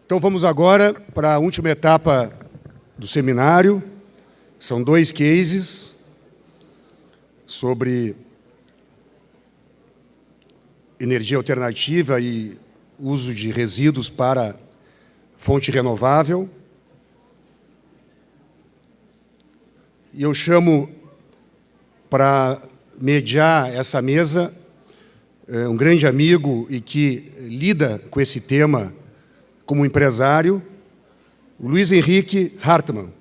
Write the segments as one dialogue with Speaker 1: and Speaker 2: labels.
Speaker 1: Então, vamos agora para a última etapa do seminário. São 2 cases sobre energia alternativa e uso de resíduos para fonte renovável. E eu chamo para mediar essa mesa um grande amigo e que lida com esse tema como empresário, o Luiz Henrique Hartmann.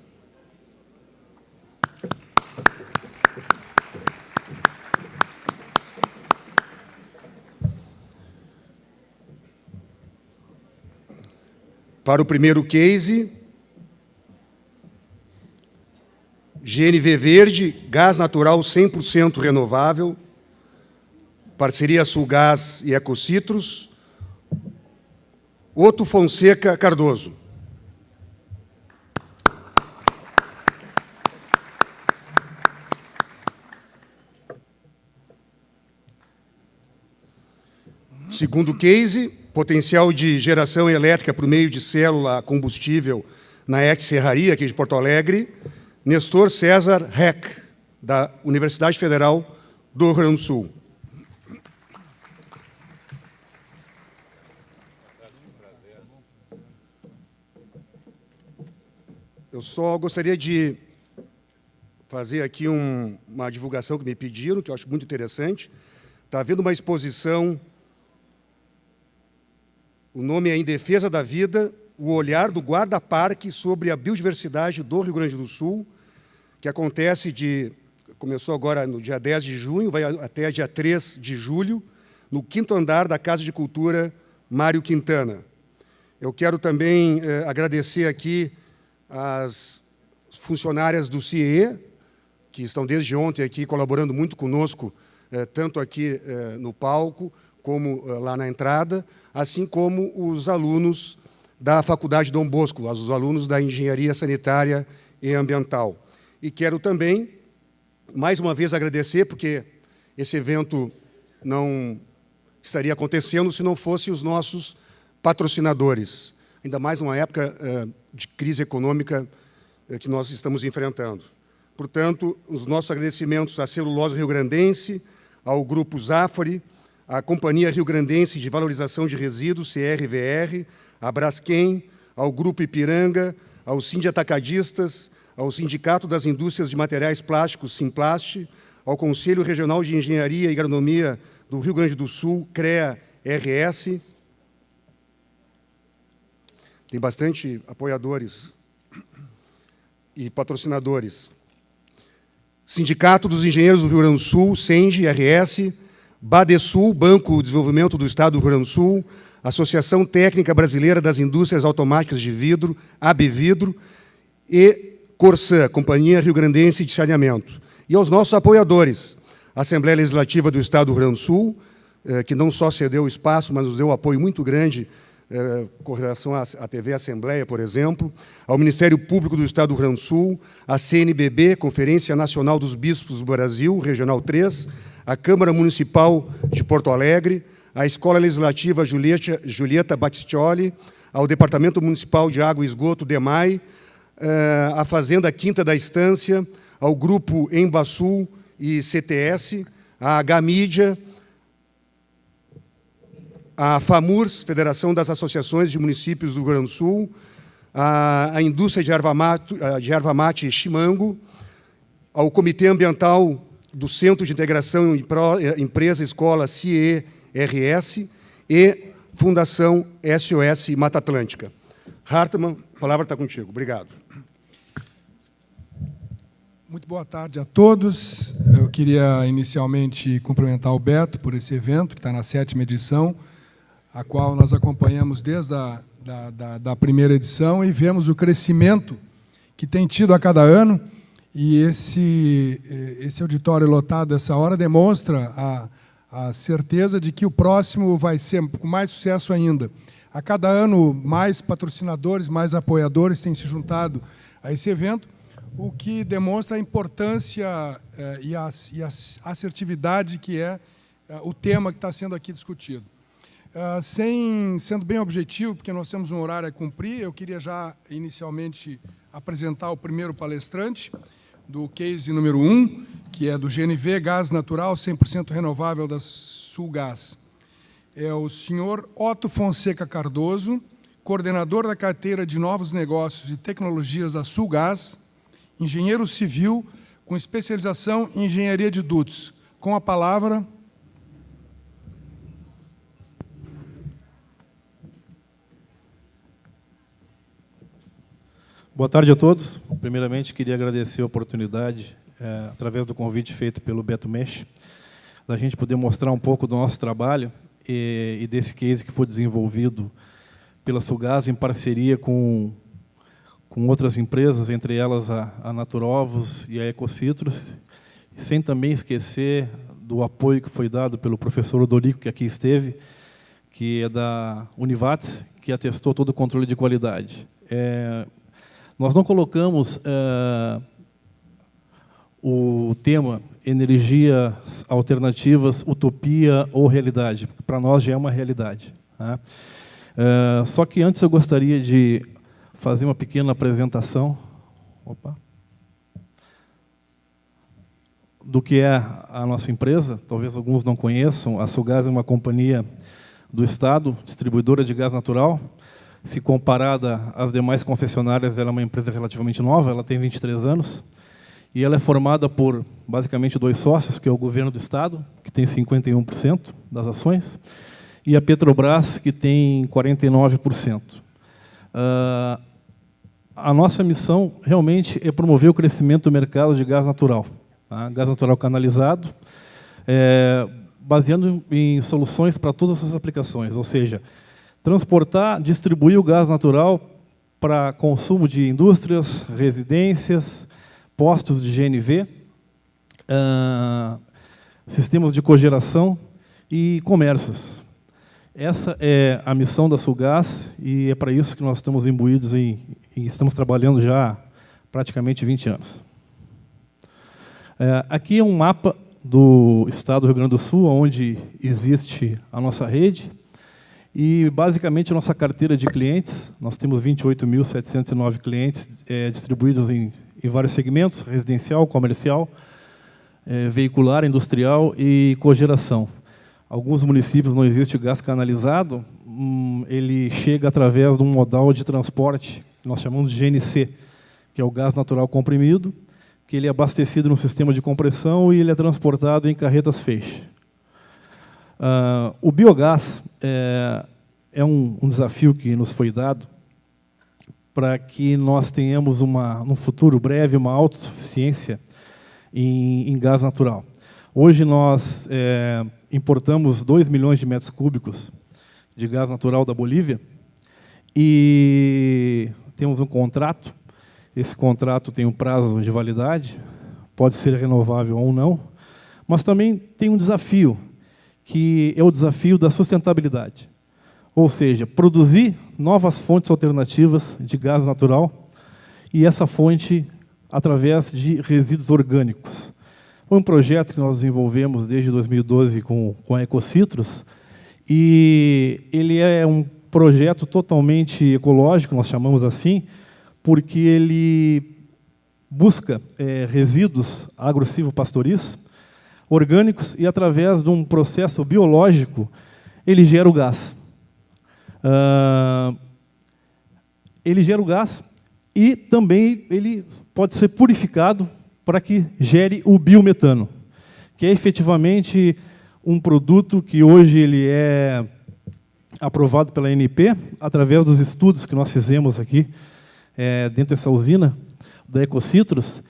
Speaker 1: Para o primeiro case, GNV Verde, gás natural 100% renovável, parceria Sulgás e Ecocitrus, Otto Fonseca Cardoso. Segundo case, potencial de geração elétrica por meio de célula combustível na ex-serraria aqui de Porto Alegre, Nestor César Heck, da Universidade Federal do Rio Grande do Sul. Eu só gostaria de fazer aqui uma divulgação que me pediram, que eu acho muito interessante. Está havendo uma exposição, o nome é Em Defesa da Vida, o olhar do guarda-parque sobre a biodiversidade do Rio Grande do Sul, que começou agora no dia 10 de junho, vai até dia 3 de julho, no 5º andar da Casa de Cultura Mário Quintana. Eu quero também agradecer aqui as funcionárias do CIE, que estão desde ontem aqui colaborando muito conosco, tanto aqui no palco, como lá na entrada, assim como os alunos da Faculdade Dom Bosco, os alunos da Engenharia Sanitária e Ambiental. E quero também, mais uma vez, agradecer, porque esse evento não estaria acontecendo se não fossem os nossos patrocinadores, ainda mais numa época de crise econômica que nós estamos enfrentando. Portanto, os nossos agradecimentos à Celulose Rio-Grandense, ao Grupo Zafari, à Companhia Rio-Grandense de Valorização de Resíduos, CRVR, à Braskem, ao Grupo Ipiranga, ao Sindi Atacadistas, ao Sindicato das Indústrias de Materiais Plásticos, Simplast, ao Conselho Regional de Engenharia e Agronomia do Rio Grande do Sul, CREA-RS. Tem bastante apoiadores e patrocinadores. Sindicato dos Engenheiros do Rio Grande do Sul, SENGE-RS, Badesul, Banco de Desenvolvimento do Estado do Rio Grande do Sul, Associação Técnica Brasileira das Indústrias Automáticas de Vidro, ABVidro, e Corsã, Companhia Rio-Grandense de Saneamento. E aos nossos apoiadores, a Assembleia Legislativa do Estado do Rio Grande do Sul, que não só cedeu espaço, mas nos deu apoio muito grande com relação à TV Assembleia, por exemplo, ao Ministério Público do Estado do Rio Grande do Sul, à CNBB, Conferência Nacional dos Bispos do Brasil, Regional 3, à Câmara Municipal de Porto Alegre, à Escola Legislativa Julieta Battistioli, ao Departamento Municipal de Água e Esgoto, DEMAI, à Fazenda Quinta da Estância, ao Grupo Embasul e CTS, à H-Mídia, à FAMURS, Federação das Associações de Municípios do Rio Grande do Sul, à Indústria de Erva Mate Chimango, ao Comitê Ambiental do Centro de Integração Empresa Escola CIE-RS e Fundação SOS Mata Atlântica. Hartmann, a palavra está contigo. Obrigado.
Speaker 2: Muito boa tarde a todos. Eu queria inicialmente cumprimentar o Beto por esse evento, que está na 7ª edição, a qual nós acompanhamos desde da primeira edição e vemos o crescimento que tem tido a cada ano. E esse auditório lotado essa hora demonstra a certeza de que o próximo vai ser com mais sucesso ainda. A cada ano, mais patrocinadores, mais apoiadores têm se juntado a esse evento, o que demonstra a importância e a assertividade que é o tema que está sendo aqui discutido. Sendo bem objetivo, porque nós temos um horário a cumprir, eu queria já inicialmente apresentar o primeiro palestrante do case número 1, que é do GNV, Gás Natural 100% Renovável da Sulgás. É o senhor Otto Fonseca Cardoso, coordenador da carteira de Novos Negócios e Tecnologias da Sulgás, engenheiro civil com especialização em engenharia de dutos. Com a palavra...
Speaker 3: Boa tarde a todos. Primeiramente, queria agradecer a oportunidade, através do convite feito pelo Beto Mesh, da gente poder mostrar um pouco do nosso trabalho e desse case que foi desenvolvido pela Sulgás em parceria com outras empresas, entre elas a Naturovos e a Ecocitrus, sem também esquecer do apoio que foi dado pelo professor Odorico, que aqui esteve, que é da Univates, que atestou todo o controle de qualidade. Nós não colocamos o tema energia alternativas, utopia ou realidade, porque para nós já é uma realidade. Tá? Só que antes eu gostaria de fazer uma pequena apresentação do que é a nossa empresa. Talvez alguns não conheçam. A Sulgás é uma companhia do Estado, distribuidora de gás natural. Se comparada às demais concessionárias, ela é uma empresa relativamente nova, ela tem 23 anos, e ela é formada por, basicamente, 2 sócios, que é o governo do Estado, que tem 51% das ações, e a Petrobras, que tem 49%. A nossa missão, realmente, é promover o crescimento do mercado de gás natural. Tá? Gás natural canalizado, baseando em soluções para todas as aplicações, ou seja, transportar, distribuir o gás natural para consumo de indústrias, residências, postos de GNV, sistemas de cogeração e comércios. Essa é a missão da Sulgás e é para isso que nós estamos imbuídos e estamos trabalhando já há praticamente 20 anos. Aqui é um mapa do estado do Rio Grande do Sul, onde existe a nossa rede. E, basicamente, a nossa carteira de clientes, nós temos 28.709 clientes distribuídos em vários segmentos, residencial, comercial, veicular, industrial e cogeração. Alguns municípios não existe o gás canalizado, ele chega através de um modal de transporte, que nós chamamos de GNC, que é o gás natural comprimido, que ele é abastecido no sistema de compressão e ele é transportado em carretas feixe. O biogás é um desafio que nos foi dado para que nós tenhamos, no futuro breve, uma autossuficiência em gás natural. Hoje nós importamos 2 milhões de metros cúbicos de gás natural da Bolívia e temos um contrato. Esse contrato tem um prazo de validade, pode ser renovável ou não, mas também tem um desafio, que é o desafio da sustentabilidade. Ou seja, produzir novas fontes alternativas de gás natural e essa fonte através de resíduos orgânicos. Foi um projeto que nós desenvolvemos desde 2012 com a Ecocitrus e ele é um projeto totalmente ecológico, nós chamamos assim, porque ele busca resíduos agro-silvopastoris orgânicos e, através de um processo biológico, ele gera o gás. Ele gera o gás e também ele pode ser purificado para que gere o biometano, que é efetivamente um produto que hoje ele é aprovado pela ANP, através dos estudos que nós fizemos aqui, dentro dessa usina da Ecocitrus,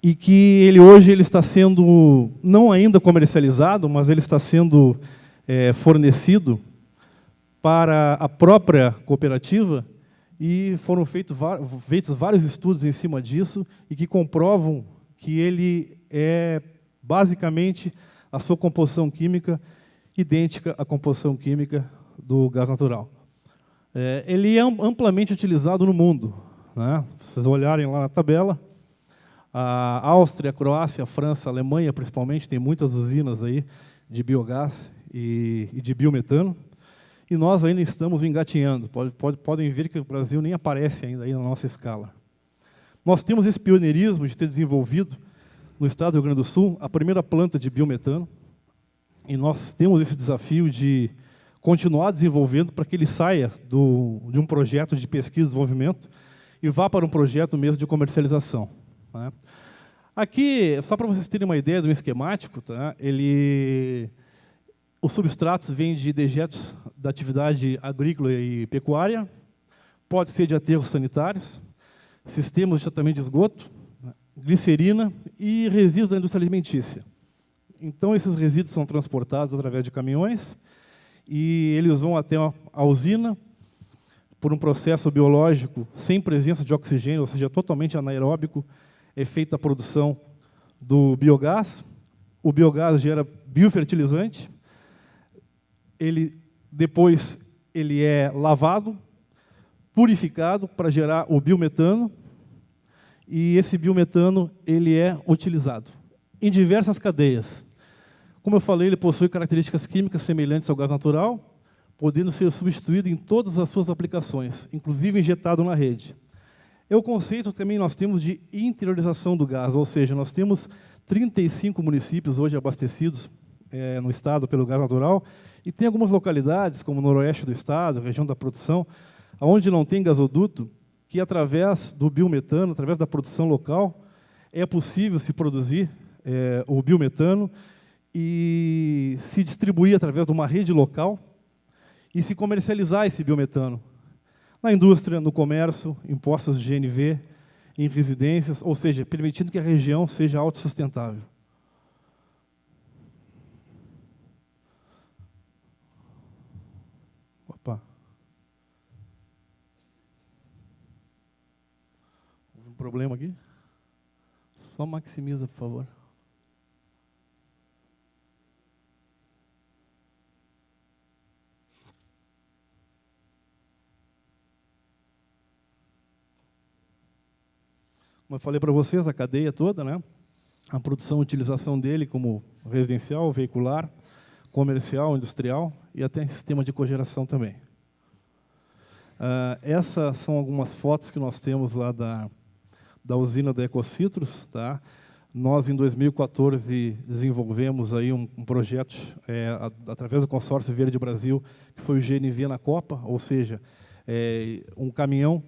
Speaker 3: e que hoje ele está sendo, não ainda comercializado, mas ele está sendo fornecido para a própria cooperativa, e foram feitos vários estudos em cima disso, e que comprovam que ele é, basicamente, a sua composição química idêntica à composição química do gás natural. Ele é amplamente utilizado no mundo. Né? Se vocês olharem lá na tabela, a Áustria, a Croácia, a França, a Alemanha, principalmente, tem muitas usinas aí de biogás e de biometano. e nós ainda estamos engatinhando. Podem ver que o Brasil nem aparece ainda aí na nossa escala. Nós temos esse pioneirismo de ter desenvolvido, no estado do Rio Grande do Sul, a primeira planta de biometano, e nós temos esse desafio de continuar desenvolvendo para que ele saia de um projeto de pesquisa e desenvolvimento e vá para um projeto mesmo de comercialização. Tá? Aqui, só para vocês terem uma ideia de um esquemático, tá? Os substratos vêm de dejetos da atividade agrícola e pecuária, pode ser de aterros sanitários, sistemas de tratamento de esgoto, glicerina e resíduos da indústria alimentícia. Então, esses resíduos são transportados através de caminhões e eles vão até a usina por um processo biológico sem presença de oxigênio, ou seja, totalmente anaeróbico, é feita a produção do biogás. O biogás gera biofertilizante. Depois ele é lavado, purificado para gerar o biometano, e esse biometano ele é utilizado em diversas cadeias. Como eu falei, ele possui características químicas semelhantes ao gás natural, podendo ser substituído em todas as suas aplicações, inclusive injetado na rede. É o conceito que também nós temos de interiorização do gás, ou seja, nós temos 35 municípios hoje abastecidos no estado pelo gás natural, e tem algumas localidades, como o noroeste do estado, região da produção, onde não tem gasoduto, que através do biometano, através da produção local, é possível se produzir o biometano e se distribuir através de uma rede local e se comercializar esse biometano na indústria, no comércio, em postos de GNV, em residências, ou seja, permitindo que a região seja autossustentável. Opa. Houve um problema aqui? Só maximiza, por favor. Como eu falei para vocês, a cadeia toda, né? A produção e utilização dele como residencial, veicular, comercial, industrial e até sistema de cogeração também. Essas são algumas fotos que nós temos lá da usina da Ecocitrus. Tá? Nós, em 2014, desenvolvemos aí um projeto através do Consórcio Verde Brasil, que foi o GNV na Copa, ou seja, um caminhão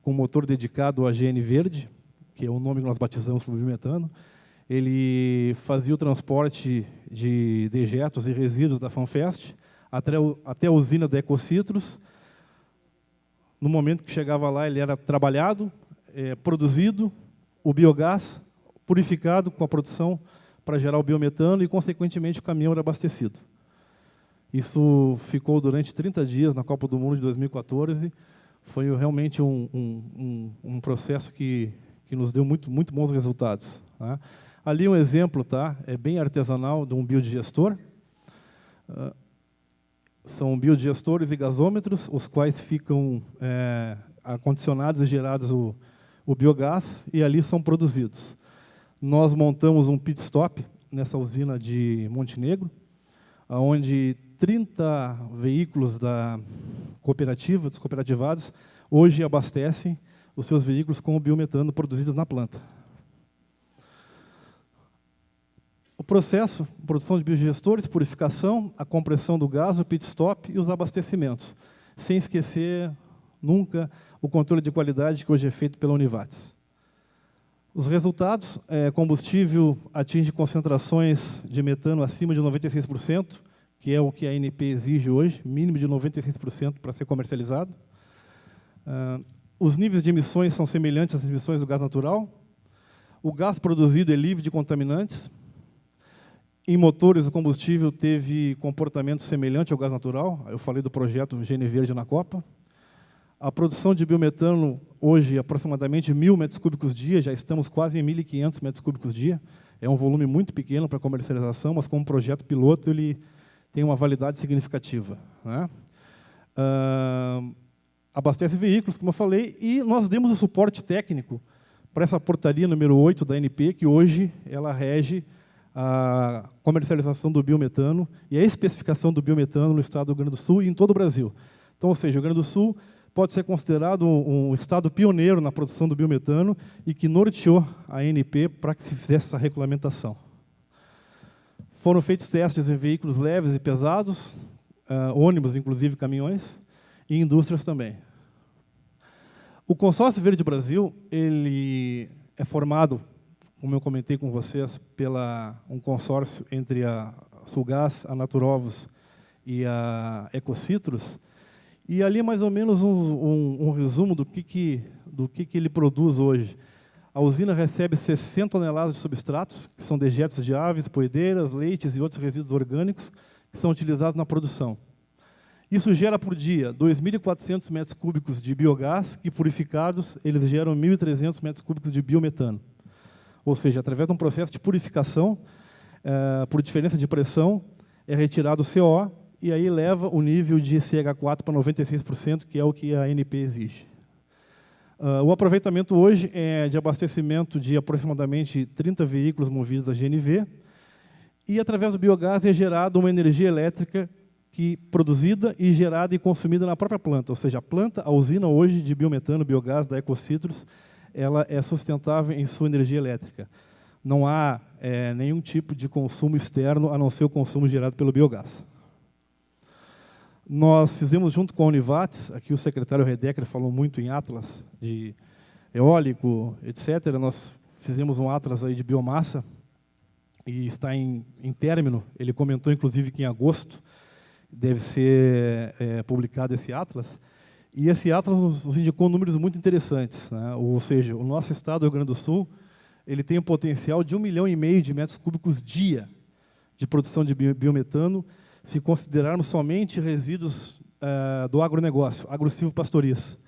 Speaker 3: com motor dedicado a GN Verde, que é o nome que nós batizamos para o biometano. Ele fazia o transporte de dejetos e resíduos da FanFest até a usina da Ecocitrus. No momento que chegava lá, ele era trabalhado, produzido, o biogás purificado com a produção para gerar o biometano e, consequentemente, o caminhão era abastecido. Isso ficou durante 30 dias na Copa do Mundo de 2014. Foi realmente um processo que nos deu muito bons resultados. Tá? Ali um exemplo, tá? É bem artesanal, de um biodigestor. São biodigestores e gasômetros, os quais ficam acondicionados e gerados o biogás, e ali são produzidos. Nós montamos um pit stop nessa usina de Montenegro, onde 30 veículos da cooperativa, dos cooperativados, hoje abastecem os seus veículos com o biometano produzidos na planta. O processo, produção de biodigestores, purificação, a compressão do gás, o pit stop e os abastecimentos, sem esquecer nunca o controle de qualidade que hoje é feito pela Univates. Os resultados, combustível atinge concentrações de metano acima de 96%, que é o que a ANP exige hoje, mínimo de 96% para ser comercializado. Os níveis de emissões são semelhantes às emissões do gás natural. O gás produzido é livre de contaminantes. Em motores, o combustível teve comportamento semelhante ao gás natural. Eu falei do projeto GN Verde na Copa. A produção de biometano, hoje, aproximadamente 1.000 metros cúbicos dia, já estamos quase em 1.500 metros cúbicos dia. É um volume muito pequeno para comercialização, mas como projeto piloto, ele tem uma validade significativa. Né? Abastece veículos, como eu falei, e nós demos o suporte técnico para essa portaria número 8 da ANP, que hoje ela rege a comercialização do biometano e a especificação do biometano no estado do Rio Grande do Sul e em todo o Brasil. Então, ou seja, o Rio Grande do Sul pode ser considerado um estado pioneiro na produção do biometano e que norteou a ANP para que se fizesse essa regulamentação. Foram feitos testes em veículos leves e pesados, ônibus, inclusive caminhões, e indústrias também. O Consórcio Verde Brasil, ele é formado, como eu comentei com vocês, um consórcio entre a Sulgás, a Naturovos e a Ecocitrus, e ali mais ou menos um resumo do que ele produz hoje. A usina recebe 60 toneladas de substratos, que são dejetos de aves, poedeiras, leites e outros resíduos orgânicos que são utilizados na produção. Isso gera por dia 2.400 metros cúbicos de biogás, que purificados, eles geram 1.300 metros cúbicos de biometano. Ou seja, através de um processo de purificação, por diferença de pressão, é retirado o CO e aí leva o nível de CH4 para 96%, que é o que a ANP exige. O aproveitamento hoje é de abastecimento de aproximadamente 30 veículos movidos a GNV, e através do biogás é gerada uma energia elétrica produzida e gerada e consumida na própria planta. Ou seja, a usina hoje de biometano, biogás da Ecocitrus, ela é sustentável em sua energia elétrica. Não há nenhum tipo de consumo externo, a não ser o consumo gerado pelo biogás. Nós fizemos, junto com a Univates, aqui o secretário Redecker falou muito em atlas de eólico, etc. Nós fizemos um atlas aí de biomassa, e está em término. Ele comentou, inclusive, que em agosto deve ser publicado esse atlas. E esse atlas nos indicou números muito interessantes, né? Ou seja, o nosso estado do Rio Grande do Sul, ele tem um potencial de 1,5 milhão de metros cúbicos dia de produção de biometano, se considerarmos somente resíduos do agronegócio, agro-silvopastoriço,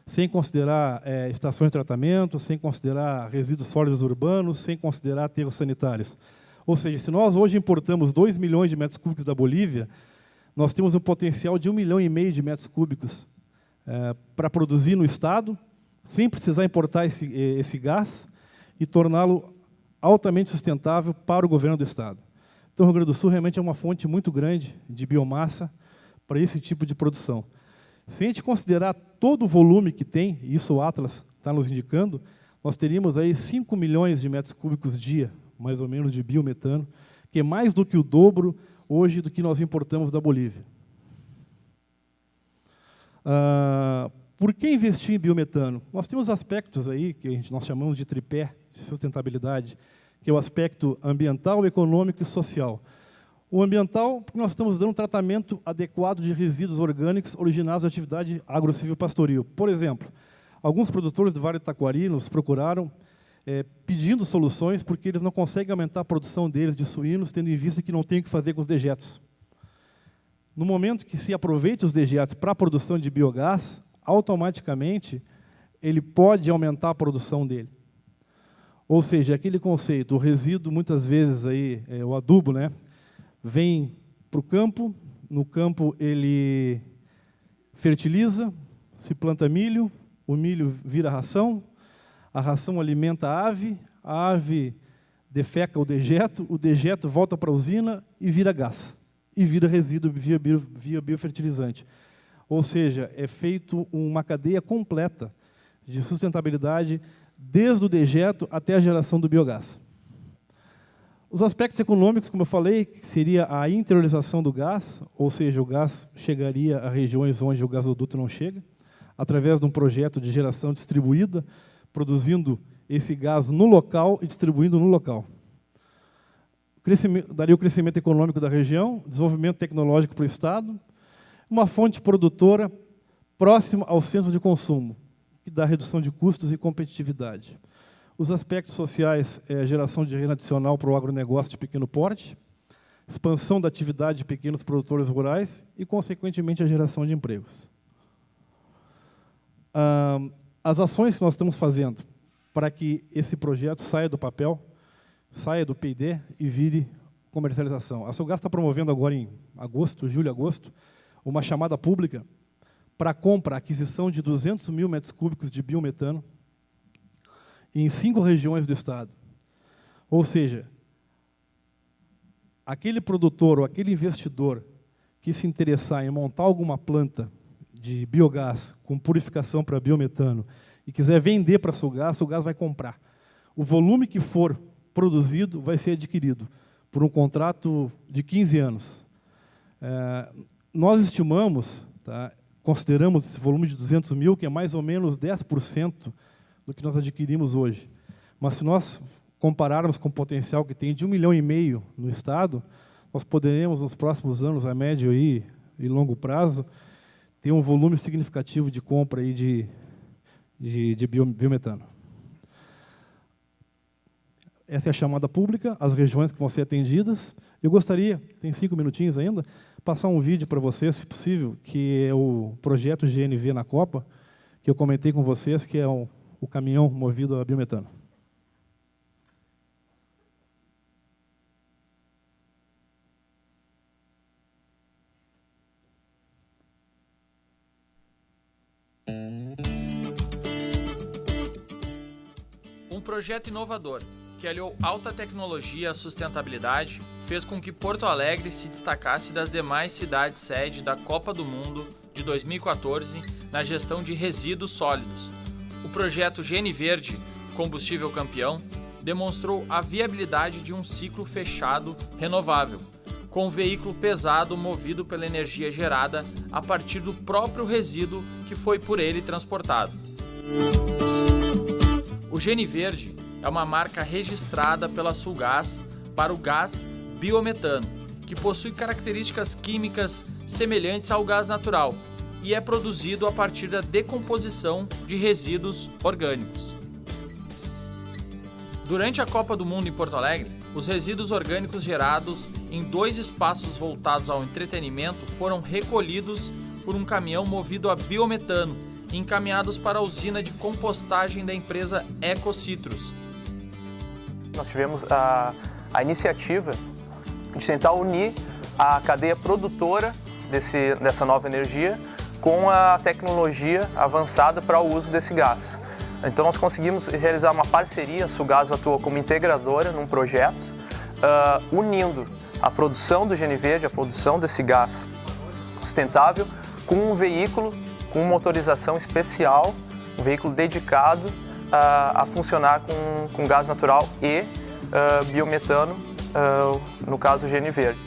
Speaker 3: sem considerar estações de tratamento, sem considerar resíduos sólidos urbanos, sem considerar aterros sanitários. Ou seja, se nós hoje importamos 2 milhões de metros cúbicos da Bolívia, nós temos um potencial de 1,5 milhão de metros cúbicos para produzir no estado, sem precisar importar esse gás e torná-lo altamente sustentável para o governo do estado. Então, o Rio Grande do Sul realmente é uma fonte muito grande de biomassa para esse tipo de produção. Se a gente considerar todo o volume que tem, e isso o Atlas está nos indicando, nós teríamos aí 5 milhões de metros cúbicos dia, mais ou menos, de biometano, que é mais do que o dobro hoje do que nós importamos da Bolívia. Por que investir em biometano? Nós temos aspectos aí que nós chamamos de tripé de sustentabilidade, que é o aspecto ambiental, econômico e social. O ambiental, porque nós estamos dando um tratamento adequado de resíduos orgânicos originados da atividade agro-silvopastoril. Por exemplo, alguns produtores do Vale do Taquari nos procuraram pedindo soluções porque eles não conseguem aumentar a produção deles de suínos, tendo em vista que não tem o que fazer com os dejetos. No momento que se aproveita os dejetos para a produção de biogás, automaticamente ele pode aumentar a produção dele. Ou seja, aquele conceito, o resíduo, muitas vezes, aí, o adubo, né, vem para o campo, no campo ele fertiliza, se planta milho, o milho vira ração, a ração alimenta a ave defeca o dejeto volta para a usina e vira gás, e vira resíduo via biofertilizante. Ou seja, é feito uma cadeia completa de sustentabilidade, desde o dejeto até a geração do biogás. Os aspectos econômicos, como eu falei, seria a interiorização do gás, ou seja, o gás chegaria a regiões onde o gasoduto não chega, através de um projeto de geração distribuída, produzindo esse gás no local e distribuindo no local. Daria o crescimento econômico da região, desenvolvimento tecnológico para o estado, uma fonte produtora próxima aos centros de consumo, que dá redução de custos e competitividade. Os aspectos sociais é a geração de renda adicional para o agronegócio de pequeno porte, expansão da atividade de pequenos produtores rurais e, consequentemente, a geração de empregos. As ações que nós estamos fazendo para que esse projeto saia do papel, saia do P&D e vire comercialização. A Sulgás está promovendo agora em julho, agosto, uma chamada pública para compra, aquisição de 200 mil metros cúbicos de biometano em 5 regiões do estado. Ou seja, aquele produtor ou aquele investidor que se interessar em montar alguma planta de biogás com purificação para biometano e quiser vender para a Sulgás vai comprar. O volume que for produzido vai ser adquirido por um contrato de 15 anos. Nós estimamos, tá, consideramos esse volume de 200 mil, que é mais ou menos 10% do que nós adquirimos hoje. Mas se nós compararmos com o potencial que tem de 1,5 milhão no Estado, nós poderemos, nos próximos anos, a médio e longo prazo, ter um volume significativo de compra aí de biometano. Essa é a chamada pública, as regiões que vão ser atendidas. Eu gostaria, tem 5 minutinhos ainda, passar um vídeo para vocês, se possível, que é o projeto GNV na Copa, que eu comentei com vocês, que é o caminhão movido a biometano.
Speaker 4: Um projeto inovador que aliou alta tecnologia à sustentabilidade fez com que Porto Alegre se destacasse das demais cidades sede da Copa do Mundo de 2014 na gestão de resíduos sólidos. O projeto GNVerde, combustível campeão, demonstrou a viabilidade de um ciclo fechado renovável, com um veículo pesado movido pela energia gerada a partir do próprio resíduo que foi por ele transportado. O GNVerde é uma marca registrada pela Sulgás para o gás biometano, que possui características químicas semelhantes ao gás natural e é produzido a partir da decomposição de resíduos orgânicos. Durante a Copa do Mundo em Porto Alegre, os resíduos orgânicos gerados em 2 espaços voltados ao entretenimento foram recolhidos por um caminhão movido a biometano e encaminhados para a usina de compostagem da empresa Ecocitrus.
Speaker 5: Nós tivemos a iniciativa de tentar unir a cadeia produtora dessa nova energia com a tecnologia avançada para o uso desse gás. Então nós conseguimos realizar uma parceria, a Sulgás atua como integradora num projeto, unindo a produção do GNVerde, a produção desse gás sustentável, com um veículo com motorização especial, um veículo dedicado a funcionar com gás natural e biometano, no caso GNVerde.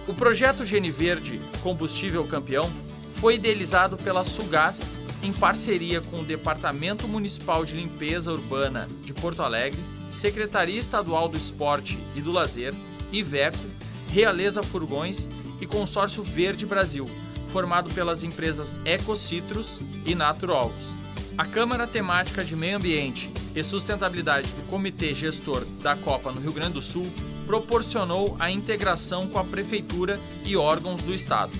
Speaker 4: O projeto GNVerde Combustível Campeão foi idealizado pela Sulgás em parceria com o Departamento Municipal de Limpeza Urbana de Porto Alegre, Secretaria Estadual do Esporte e do Lazer, Iveco, Realeza Furgões e Consórcio Verde Brasil, formado pelas empresas Ecocitrus e Naturalves. A Câmara Temática de Meio Ambiente e Sustentabilidade do Comitê Gestor da Copa no Rio Grande do Sul proporcionou a integração com a Prefeitura e órgãos do Estado.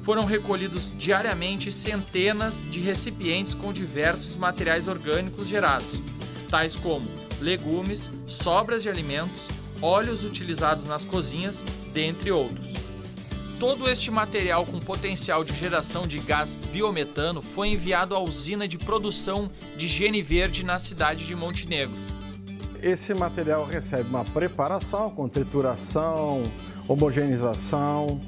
Speaker 4: Foram recolhidos diariamente centenas de recipientes com diversos materiais orgânicos gerados, tais como legumes, sobras de alimentos, óleos utilizados nas cozinhas, dentre outros. Todo este material com potencial de geração de gás biometano foi enviado à usina de produção de GNVerde na cidade de Montenegro.
Speaker 6: Esse material recebe uma preparação com trituração, homogeneização,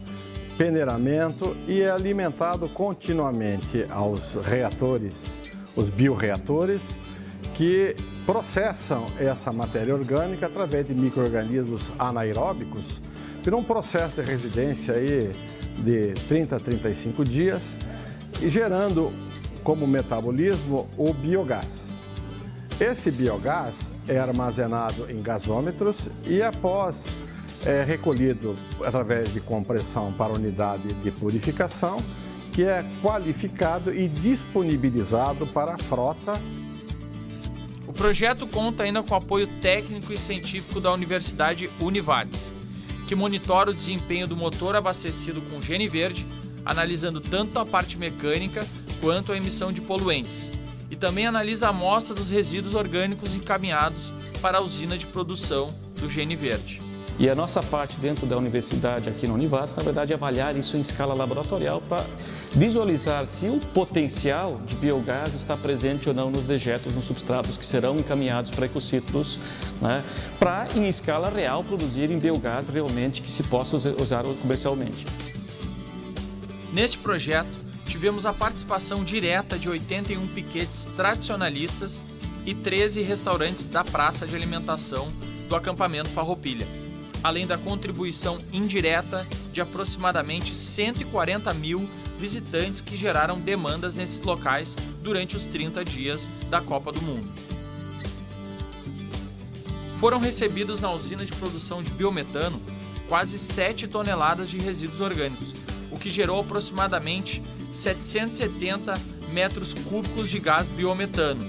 Speaker 6: peneiramento e é alimentado continuamente aos reatores, os bioreatores, que processam essa matéria orgânica através de micro-organismos anaeróbicos, por um processo de residência aí de 30 a 35 dias e gerando como metabolismo o biogás. Esse biogás é armazenado em gasômetros e após recolhido através de compressão para a unidade de purificação, que é qualificado e disponibilizado para a frota.
Speaker 4: O projeto conta ainda com apoio técnico e científico da Universidade Univades, que monitora o desempenho do motor abastecido com GNVerde, analisando tanto a parte mecânica quanto a emissão de poluentes, e também analisa a amostra dos resíduos orgânicos encaminhados para a usina de produção do GNVerde.
Speaker 7: E a nossa parte dentro da universidade, aqui na Univates, na verdade, é avaliar isso em escala laboratorial para visualizar se o potencial de biogás está presente ou não nos dejetos, nos substratos que serão encaminhados para ecociclos, né, para, em escala real, produzirem biogás realmente que se possa usar comercialmente.
Speaker 4: Neste projeto, tivemos a participação direta de 81 piquetes tradicionalistas e 13 restaurantes da praça de alimentação do acampamento Farroupilha, além da contribuição indireta de aproximadamente 140 mil visitantes que geraram demandas nesses locais durante os 30 dias da Copa do Mundo. Foram recebidos na usina de produção de biometano quase 7 toneladas de resíduos orgânicos, o que gerou aproximadamente 770 metros cúbicos de gás biometano.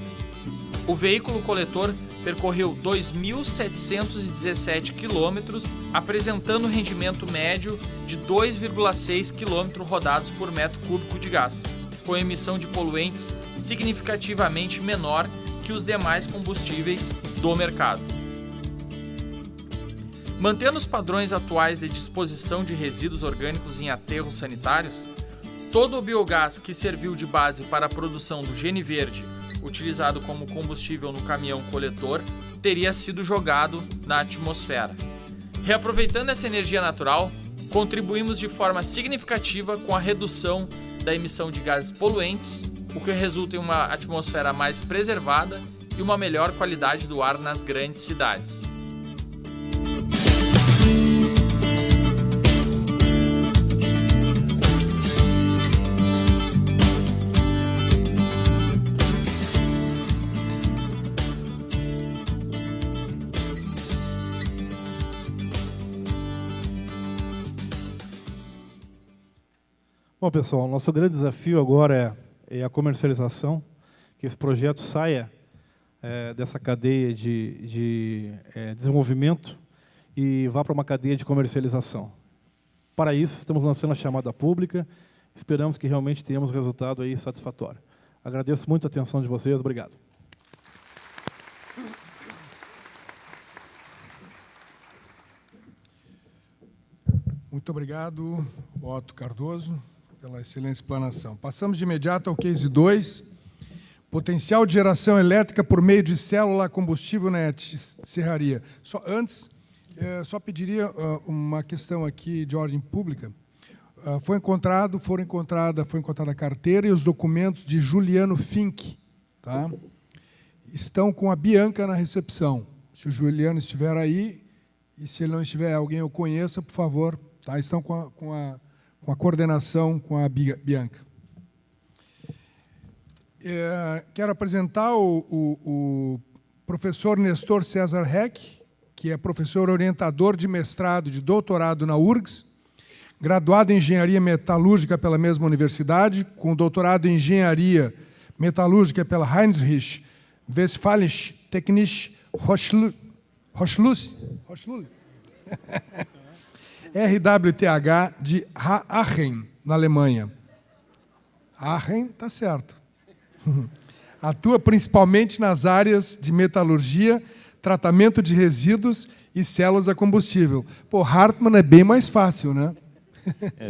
Speaker 4: O veículo coletor percorreu 2.717 quilômetros, apresentando rendimento médio de 2,6 km rodados por metro cúbico de gás, com emissão de poluentes significativamente menor que os demais combustíveis do mercado. Mantendo os padrões atuais de disposição de resíduos orgânicos em aterros sanitários, todo o biogás que serviu de base para a produção do Geniverde, utilizado como combustível no caminhão coletor, teria sido jogado na atmosfera. Reaproveitando essa energia natural, contribuímos de forma significativa com a redução da emissão de gases poluentes, o que resulta em uma atmosfera mais preservada e uma melhor qualidade do ar nas grandes cidades.
Speaker 3: Bom, pessoal, nosso grande desafio agora é a comercialização, que esse projeto saia dessa cadeia de desenvolvimento e vá para uma cadeia de comercialização. Para isso, estamos lançando a chamada pública, esperamos que realmente tenhamos resultado aí satisfatório. Agradeço muito a atenção de vocês, obrigado.
Speaker 2: Muito obrigado, Otto Cardoso, pela excelente explanação. Passamos de imediato ao case 2, potencial de geração elétrica por meio de célula combustível na serraria. Antes, só pediria uma questão aqui de ordem pública. Foi encontrada a carteira e os documentos de Juliano Fink, tá? Estão com a Bianca na recepção. Se o Juliano estiver aí, e se ele não estiver, alguém o conheça, por favor, tá? Estão com a coordenação com a Bianca. Quero apresentar o professor Nestor César Heck, que é professor orientador de mestrado, de doutorado na URGS, graduado em Engenharia Metalúrgica pela mesma universidade, com doutorado em Engenharia Metalúrgica pela Heinrich Westphalische Technische Hochschule, RWTH de Aachen, na Alemanha. Aachen, está certo. Atua principalmente nas áreas de metalurgia, tratamento de resíduos e células a combustível. Pô, Hartmann é bem mais fácil, né?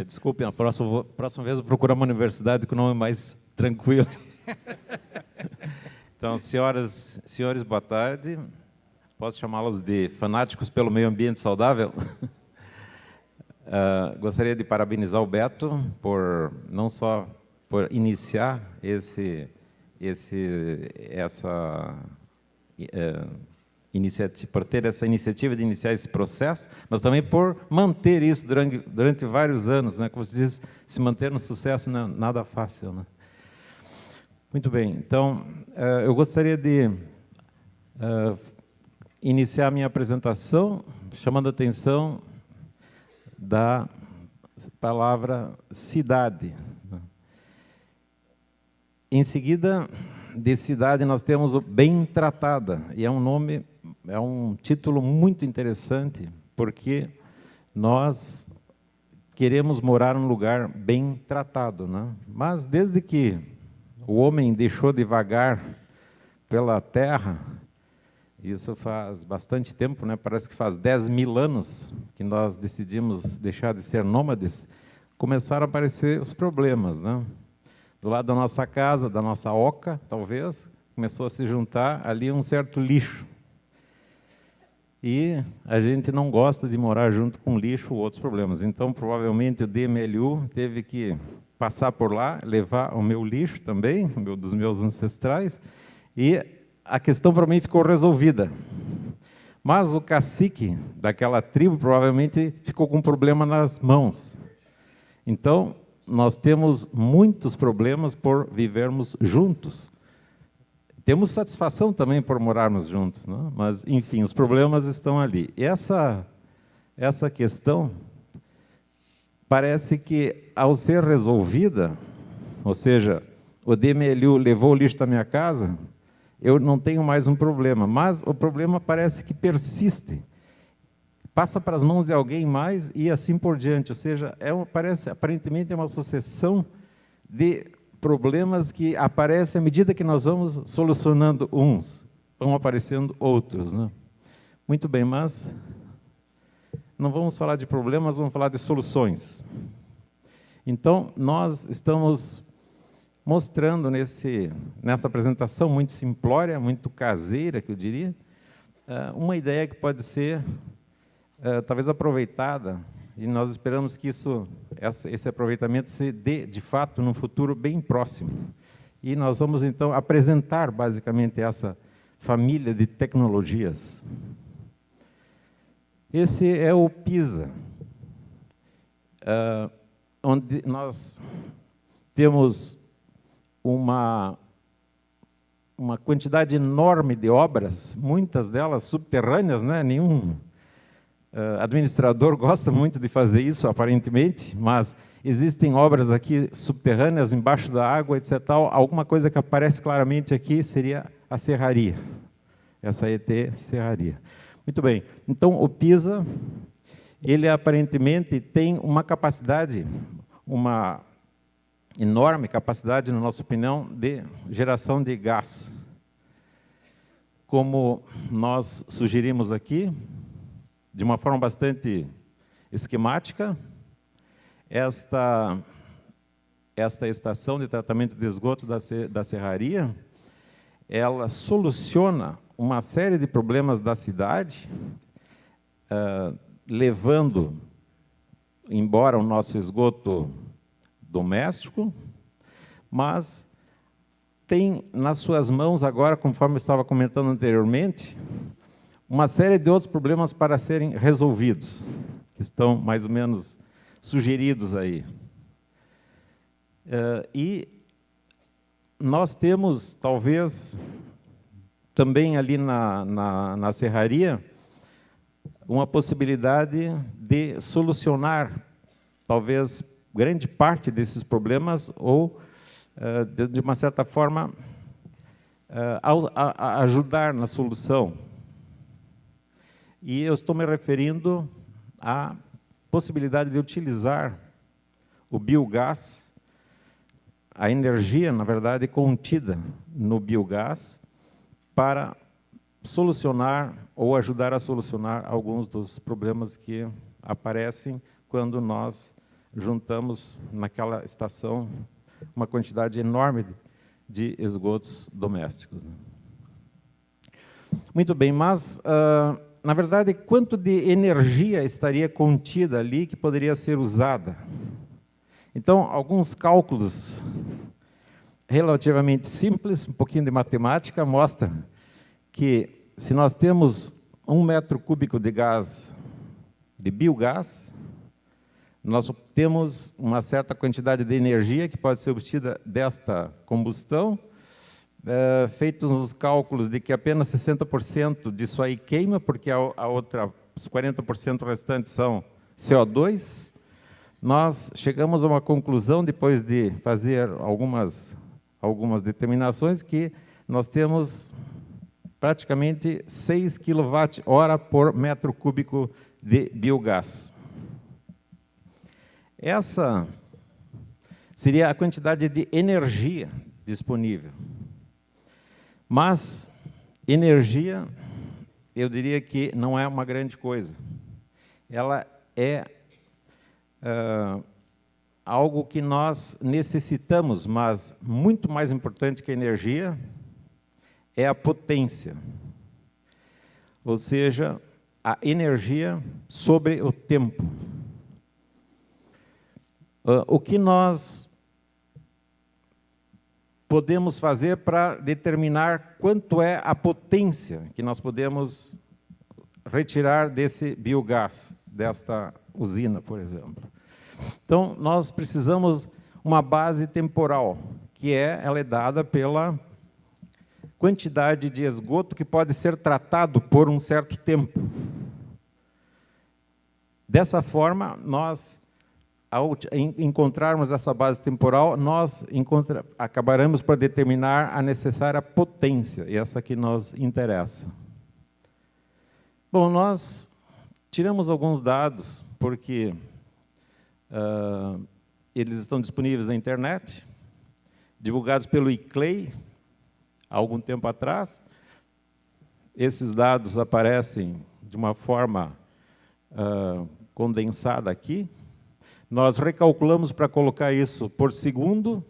Speaker 8: Desculpem, a próxima vez eu procuro uma universidade com nome mais tranquilo. Então, senhores, boa tarde. Posso chamá-los de fanáticos pelo meio ambiente saudável? Gostaria de parabenizar o Beto por não só por iniciar por ter essa iniciativa de iniciar esse processo, mas também por manter isso durante vários anos, né? Como se diz, se manter no sucesso não é nada fácil, né? Muito bem, então eu gostaria de iniciar a minha apresentação chamando a atenção da palavra cidade. Em seguida, de cidade, nós temos o bem tratada, e é um título muito interessante, porque nós queremos morar num lugar bem tratado, né? Mas desde que o homem deixou de vagar pela terra, Isso faz bastante tempo, né? Parece que faz 10.000 anos que nós decidimos deixar de ser nômades, começaram a aparecer os problemas, né? Do lado da nossa casa, da nossa oca, talvez, começou a se juntar ali um certo lixo. E a gente não gosta de morar junto com lixo ou outros problemas. Então, provavelmente, o DMLU teve que passar por lá, levar o meu lixo também, dos meus ancestrais, e a questão para mim ficou resolvida. Mas o cacique daquela tribo provavelmente ficou com um problema nas mãos. Então, nós temos muitos problemas por vivermos juntos. Temos satisfação também por morarmos juntos, né? Mas, enfim, os problemas estão ali. E essa questão parece que, ao ser resolvida, ou seja, o DMLU levou o lixo da minha casa, eu não tenho mais um problema, mas o problema parece que persiste. Passa para as mãos de alguém mais e assim por diante. Ou seja, aparentemente é uma sucessão de problemas que aparecem à medida que nós vamos solucionando uns, vão aparecendo outros, né? Muito bem, mas não vamos falar de problemas, vamos falar de soluções. Então, nós estamos mostrando nessa apresentação muito simplória, muito caseira, que eu diria, uma ideia que pode ser talvez aproveitada, e nós esperamos que esse aproveitamento se dê, de fato, num futuro bem próximo. E nós vamos, então, apresentar, basicamente, essa família de tecnologias. Esse é o PISA, onde nós temos uma quantidade enorme de obras, muitas delas subterrâneas, né? Nenhum administrador gosta muito de fazer isso, aparentemente, mas existem obras aqui subterrâneas, embaixo da água, etc. Alguma coisa que aparece claramente aqui seria a serraria, essa ET serraria. Muito bem, então o PISA, ele aparentemente tem uma capacidade, uma enorme capacidade, na nossa opinião, de geração de gás. Como nós sugerimos aqui, de uma forma bastante esquemática, esta estação de tratamento de esgotos da serraria, ela soluciona uma série de problemas da cidade, levando embora o nosso esgoto doméstico, mas tem nas suas mãos agora, conforme eu estava comentando anteriormente, uma série de outros problemas para serem resolvidos, que estão mais ou menos sugeridos aí. E nós temos, talvez, também ali na serraria, uma possibilidade de solucionar, talvez, grande parte desses problemas, ou, de uma certa forma, ajudar na solução. E eu estou me referindo à possibilidade de utilizar o biogás, a energia, na verdade, contida no biogás, para solucionar ou ajudar a solucionar alguns dos problemas que aparecem quando nós juntamos naquela estação uma quantidade enorme de esgotos domésticos. Muito bem, mas, na verdade, quanto de energia estaria contida ali que poderia ser usada? Então, alguns cálculos relativamente simples, um pouquinho de matemática, mostram que, se nós temos 1 metro cúbico de gás, de biogás, nós temos uma certa quantidade de energia que pode ser obtida desta combustão, feitos os cálculos de que apenas 60% disso aí queima, porque os 40% restantes são CO2, nós chegamos a uma conclusão, depois de fazer algumas determinações, que nós temos praticamente 6 kWh por metro cúbico de biogás. Essa seria a quantidade de energia disponível. Mas energia eu diria que não é uma grande coisa. Ela é algo que nós necessitamos, mas muito mais importante que a energia é a potência. Ou seja, a energia sobre o tempo. O que nós podemos fazer para determinar quanto é a potência que nós podemos retirar desse biogás, desta usina, por exemplo. Então, nós precisamos uma base temporal, que ela é dada pela quantidade de esgoto que pode ser tratado por um certo tempo. Dessa forma, nós, ao encontrarmos essa base temporal, nós acabaremos por determinar a necessária potência, e essa que nos interessa. Bom, nós tiramos alguns dados, porque eles estão disponíveis na internet, divulgados pelo ICLEI, há algum tempo atrás. Esses dados aparecem de uma forma condensada aqui. Nós recalculamos para colocar isso por segundo.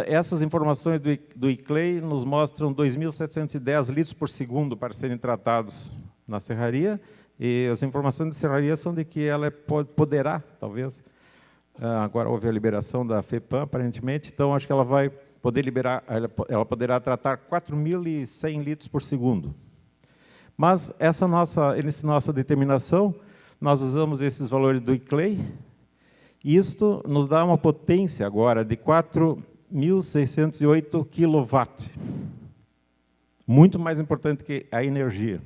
Speaker 8: Essas informações do ICLEI nos mostram 2.710 litros por segundo para serem tratados na serraria, e as informações de serraria são de que ela poderá, talvez, agora houve a liberação da FEPAM, aparentemente, então acho que ela vai poder liberar, ela poderá tratar 4.100 litros por segundo. Mas essa nossa determinação, nós usamos esses valores do ICLEI, e isto nos dá uma potência agora de 4.608 kW. Muito mais importante que a energia.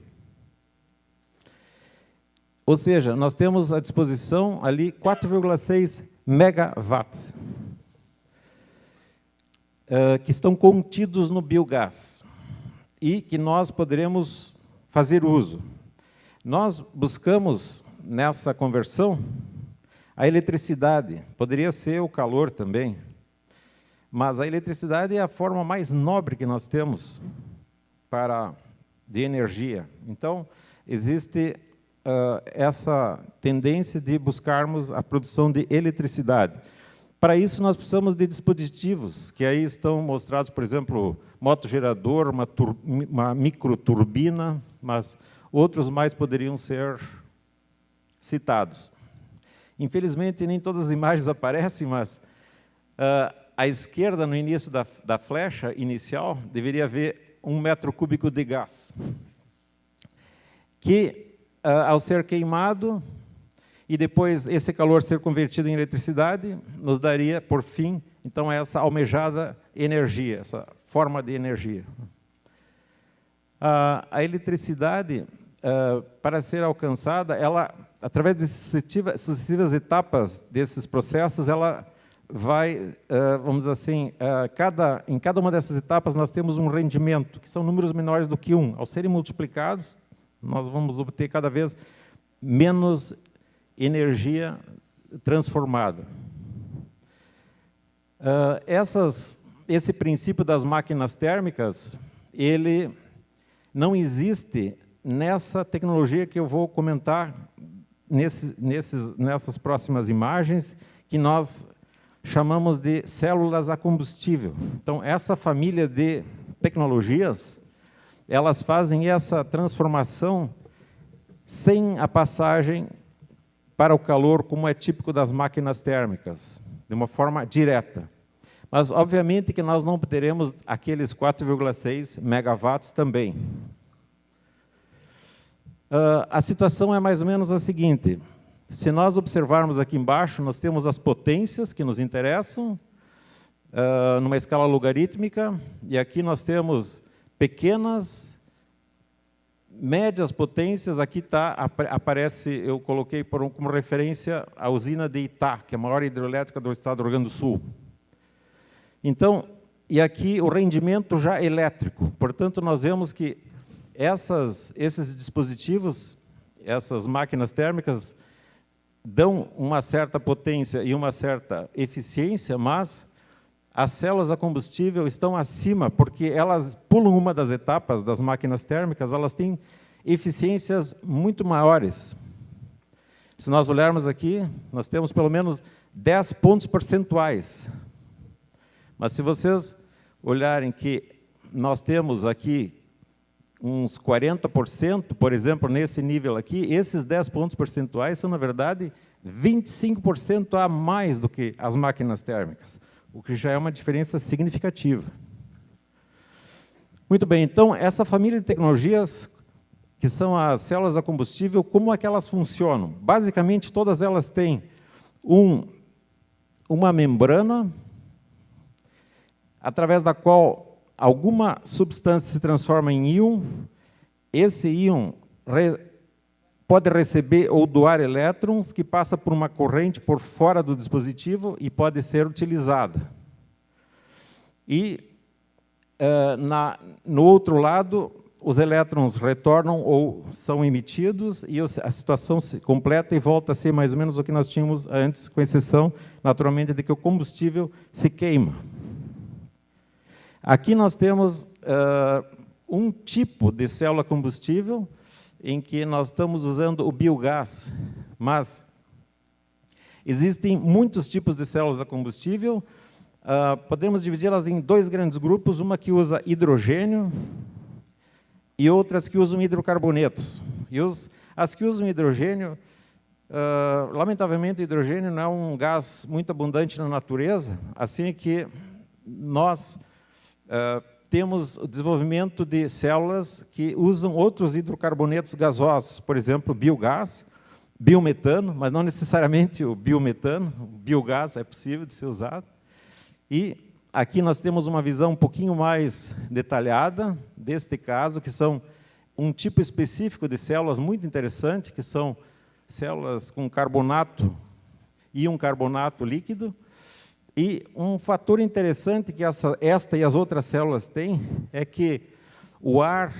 Speaker 8: Ou seja, nós temos à disposição ali 4,6 megawatts, que estão contidos no biogás e que nós poderemos fazer uso. Nós buscamos, nessa conversão, a eletricidade. Poderia ser o calor também, mas a eletricidade é a forma mais nobre que nós temos de energia. Então, existe essa tendência de buscarmos a produção de eletricidade. Para isso, nós precisamos de dispositivos, que aí estão mostrados, por exemplo, motogerador, uma microturbina, mas outros mais poderiam ser citados. Infelizmente, nem todas as imagens aparecem, mas à esquerda, no início da flecha inicial, deveria haver 1 metro cúbico de gás, que, ao ser queimado, e depois esse calor ser convertido em eletricidade, nos daria, por fim, então, essa almejada energia, essa forma de energia. A eletricidade, para ser alcançada, ela, através de sucessivas etapas desses processos, ela vai, vamos dizer assim, em cada uma dessas etapas nós temos um rendimento, que são números menores do que 1. Ao serem multiplicados, nós vamos obter cada vez menos energia transformada. Esse princípio das máquinas térmicas, ele não existe nessa tecnologia que eu vou comentar nessas próximas imagens, que nós chamamos de células a combustível. Então, essa família de tecnologias, elas fazem essa transformação sem a passagem para o calor, como é típico das máquinas térmicas, de uma forma direta. Mas, obviamente, que nós não obteremos aqueles 4,6 megawatts também. A situação é mais ou menos a seguinte: se nós observarmos aqui embaixo, nós temos as potências que nos interessam, numa escala logarítmica, e aqui nós temos pequenas, médias potências. Aqui aparece, eu coloquei como referência a usina de Itá, que é a maior hidrelétrica do estado do Rio Grande do Sul. Então, e aqui o rendimento já elétrico. Portanto, nós vemos que esses dispositivos, essas máquinas térmicas, dão uma certa potência e uma certa eficiência, mas as células a combustível estão acima, porque elas pulam uma das etapas das máquinas térmicas, elas têm eficiências muito maiores. Se nós olharmos aqui, nós temos pelo menos 10 pontos percentuais. Mas se vocês olharem que nós temos aqui uns 40%, por exemplo, nesse nível aqui, esses 10 pontos percentuais são, na verdade, 25% a mais do que as máquinas térmicas, o que já é uma diferença significativa. Muito bem, então, essa família de tecnologias, que são as células a combustível, como é que elas funcionam? Basicamente, todas elas têm uma membrana, através da qual alguma substância se transforma em íon. Esse íon pode receber ou doar elétrons, que passa por uma corrente por fora do dispositivo e pode ser utilizada. E, no outro lado, os elétrons retornam ou são emitidos e a situação se completa e volta a ser mais ou menos o que nós tínhamos antes, com exceção, naturalmente, de que o combustível se queima. Aqui nós temos um tipo de célula combustível em que nós estamos usando o biogás, mas existem muitos tipos de células a combustível. Podemos dividi-las em dois grandes grupos, uma que usa hidrogênio e outras que usam hidrocarbonetos. E as que usam hidrogênio, lamentavelmente, o hidrogênio não é um gás muito abundante na natureza, assim que nós temos o desenvolvimento de células que usam outros hidrocarbonetos gasosos, por exemplo, biogás, biometano, mas não necessariamente o biometano, o biogás é possível de ser usado. E aqui nós temos uma visão um pouquinho mais detalhada deste caso, que são um tipo específico de células muito interessante, que são células com carbonato e um carbonato líquido. E um fator interessante que esta e as outras células têm é que o ar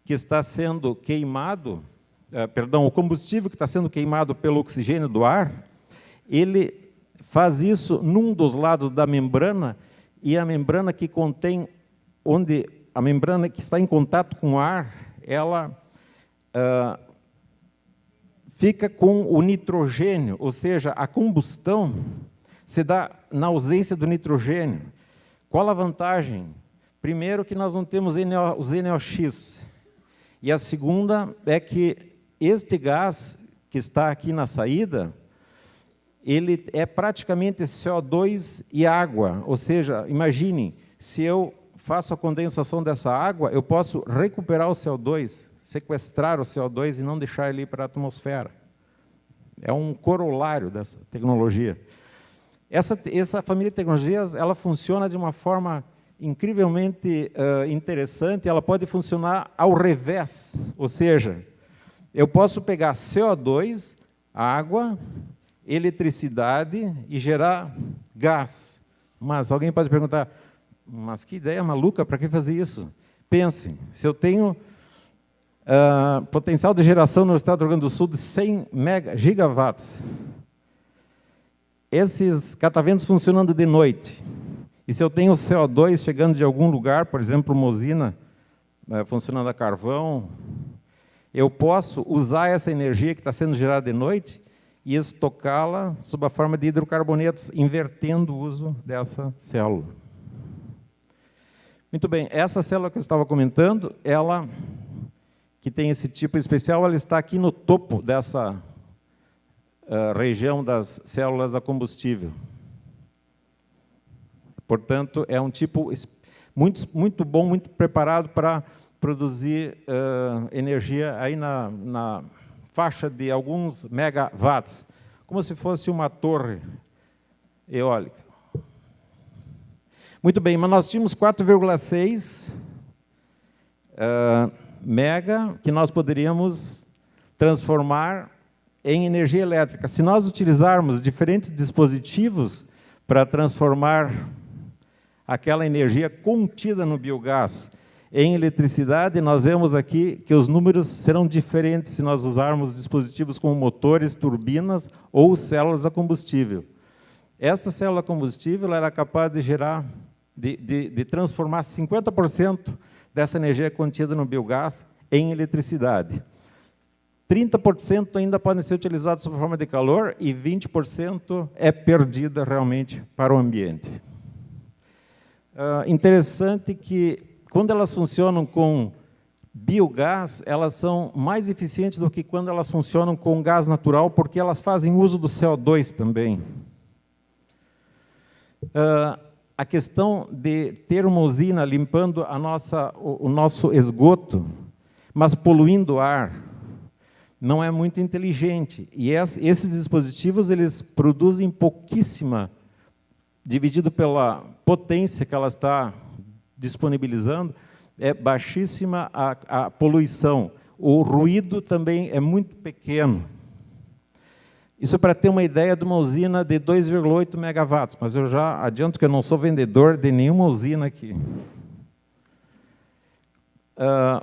Speaker 8: que está sendo queimado, o combustível que está sendo queimado pelo oxigênio do ar, ele faz isso num dos lados da membrana, e a membrana que contém, a membrana que está em contato com o ar, ela fica com o nitrogênio, ou seja, a combustão se dá na ausência do nitrogênio. Qual a vantagem? Primeiro, que nós não temos os NOx. E a segunda é que este gás que está aqui na saída, ele é praticamente CO2 e água. Ou seja, imagine, se eu faço a condensação dessa água, eu posso recuperar o CO2, sequestrar o CO2 e não deixar ele ir para a atmosfera. É um corolário dessa tecnologia. Essa família de tecnologias, ela funciona de uma forma incrivelmente interessante. Ela pode funcionar ao revés, ou seja, eu posso pegar CO2, água, eletricidade e gerar gás. Mas alguém pode perguntar, mas que ideia maluca, para que fazer isso? Pensem, se eu tenho potencial de geração no estado do Rio Grande do Sul de 100 gigawatts, esses cataventos funcionando de noite, e se eu tenho CO2 chegando de algum lugar, por exemplo, uma usina funcionando a carvão, eu posso usar essa energia que está sendo gerada de noite e estocá-la sob a forma de hidrocarbonetos, invertendo o uso dessa célula. Muito bem, essa célula que eu estava comentando, ela, que tem esse tipo especial, ela está aqui no topo dessa região das células a combustível. Portanto, é um tipo muito bom, muito preparado para produzir energia aí na faixa de alguns megawatts, como se fosse uma torre eólica. Muito bem, mas nós tínhamos 4,6 mega que nós poderíamos transformar em energia elétrica. Se nós utilizarmos diferentes dispositivos para transformar aquela energia contida no biogás em eletricidade, nós vemos aqui que os números serão diferentes se nós usarmos dispositivos como motores, turbinas ou células a combustível. Esta célula combustível era capaz de gerar, de transformar 50% dessa energia contida no biogás em eletricidade. 30% ainda podem ser utilizados sob forma de calor e 20% é perdida realmente para o ambiente. Interessante que, quando elas funcionam com biogás, elas são mais eficientes do que quando elas funcionam com gás natural, porque elas fazem uso do CO2 também. A questão de ter uma usina limpando o nosso esgoto, mas poluindo o ar, não é muito inteligente. E esses dispositivos, eles produzem pouquíssima, dividido pela potência que ela está disponibilizando, é baixíssima a poluição. O ruído também é muito pequeno. Isso para ter uma ideia de uma usina de 2,8 megawatts, mas eu já adianto que eu não sou vendedor de nenhuma usina aqui.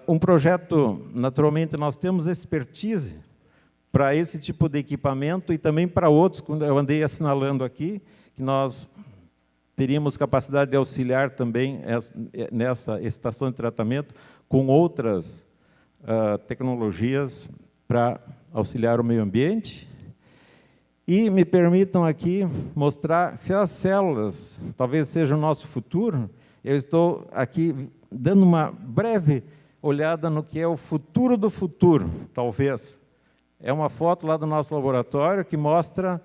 Speaker 8: Um projeto, naturalmente, nós temos expertise para esse tipo de equipamento e também para outros, quando eu andei assinalando aqui, que nós teríamos capacidade de auxiliar também nessa estação de tratamento com outras tecnologias para auxiliar o meio ambiente. E me permitam aqui mostrar se as células talvez seja o nosso futuro. Eu estou aqui dando uma breve olhada no que é o futuro do futuro, talvez. É uma foto lá do nosso laboratório que mostra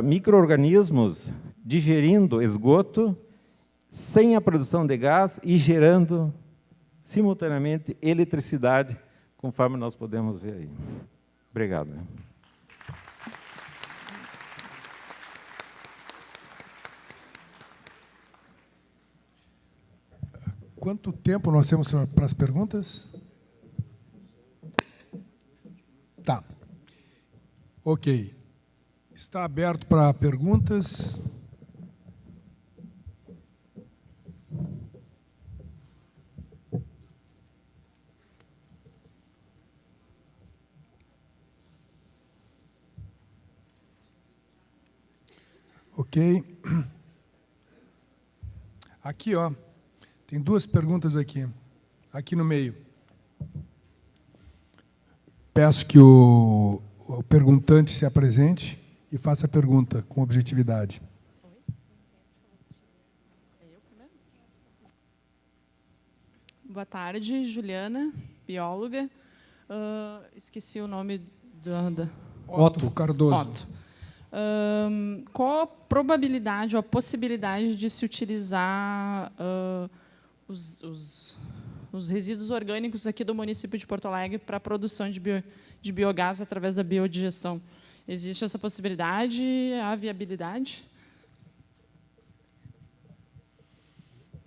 Speaker 8: micro-organismos digerindo esgoto sem a produção de gás e gerando simultaneamente eletricidade, conforme nós podemos ver aí. Obrigado.
Speaker 2: Quanto tempo nós temos para as perguntas? Tá. Ok. Está aberto para perguntas. Ok. Aqui, ó. Tem duas perguntas aqui no meio. Peço que o perguntante se apresente e faça a pergunta com objetividade.
Speaker 9: Boa tarde, Juliana, bióloga. Esqueci o nome da...
Speaker 2: Otto Cardoso.
Speaker 9: Otto. Qual a probabilidade ou a possibilidade de se utilizar os resíduos orgânicos aqui do município de Porto Alegre para a produção de biogás através da biodigestão? Existe essa possibilidade? Há viabilidade?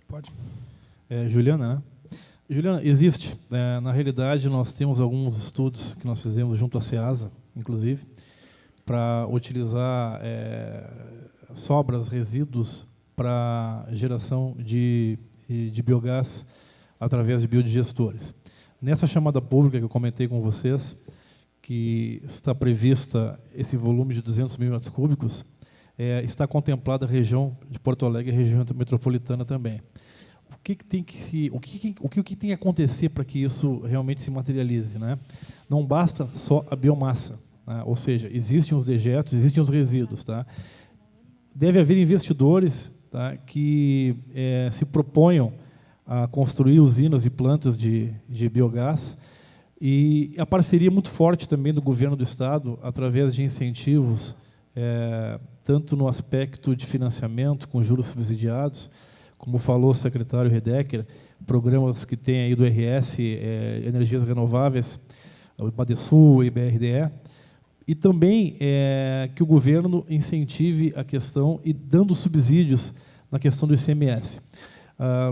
Speaker 2: Pode.
Speaker 3: Juliana, né? Juliana, existe. Na realidade, nós temos alguns estudos que nós fizemos junto à SEASA, inclusive, para utilizar sobras, resíduos para geração de biogás através de biodigestores. Nessa chamada pública que eu comentei com vocês, que está prevista esse volume de 200 mil metros cúbicos, está contemplada a região de Porto Alegre e a região metropolitana também. O que tem que acontecer para que isso realmente se materialize, né? Não basta só a biomassa, né? Ou seja, existem os dejetos, existem os resíduos, tá? Deve haver investidores, tá, que se proponham a construir usinas e plantas de biogás, e a parceria muito forte também do governo do Estado, através de incentivos, tanto no aspecto de financiamento, com juros subsidiados, como falou o secretário Redecker, programas que tem aí do RS, Energias Renováveis, o Badesul, o IBRDE, e também que o governo incentive a questão e dando subsídios na questão do ICMS.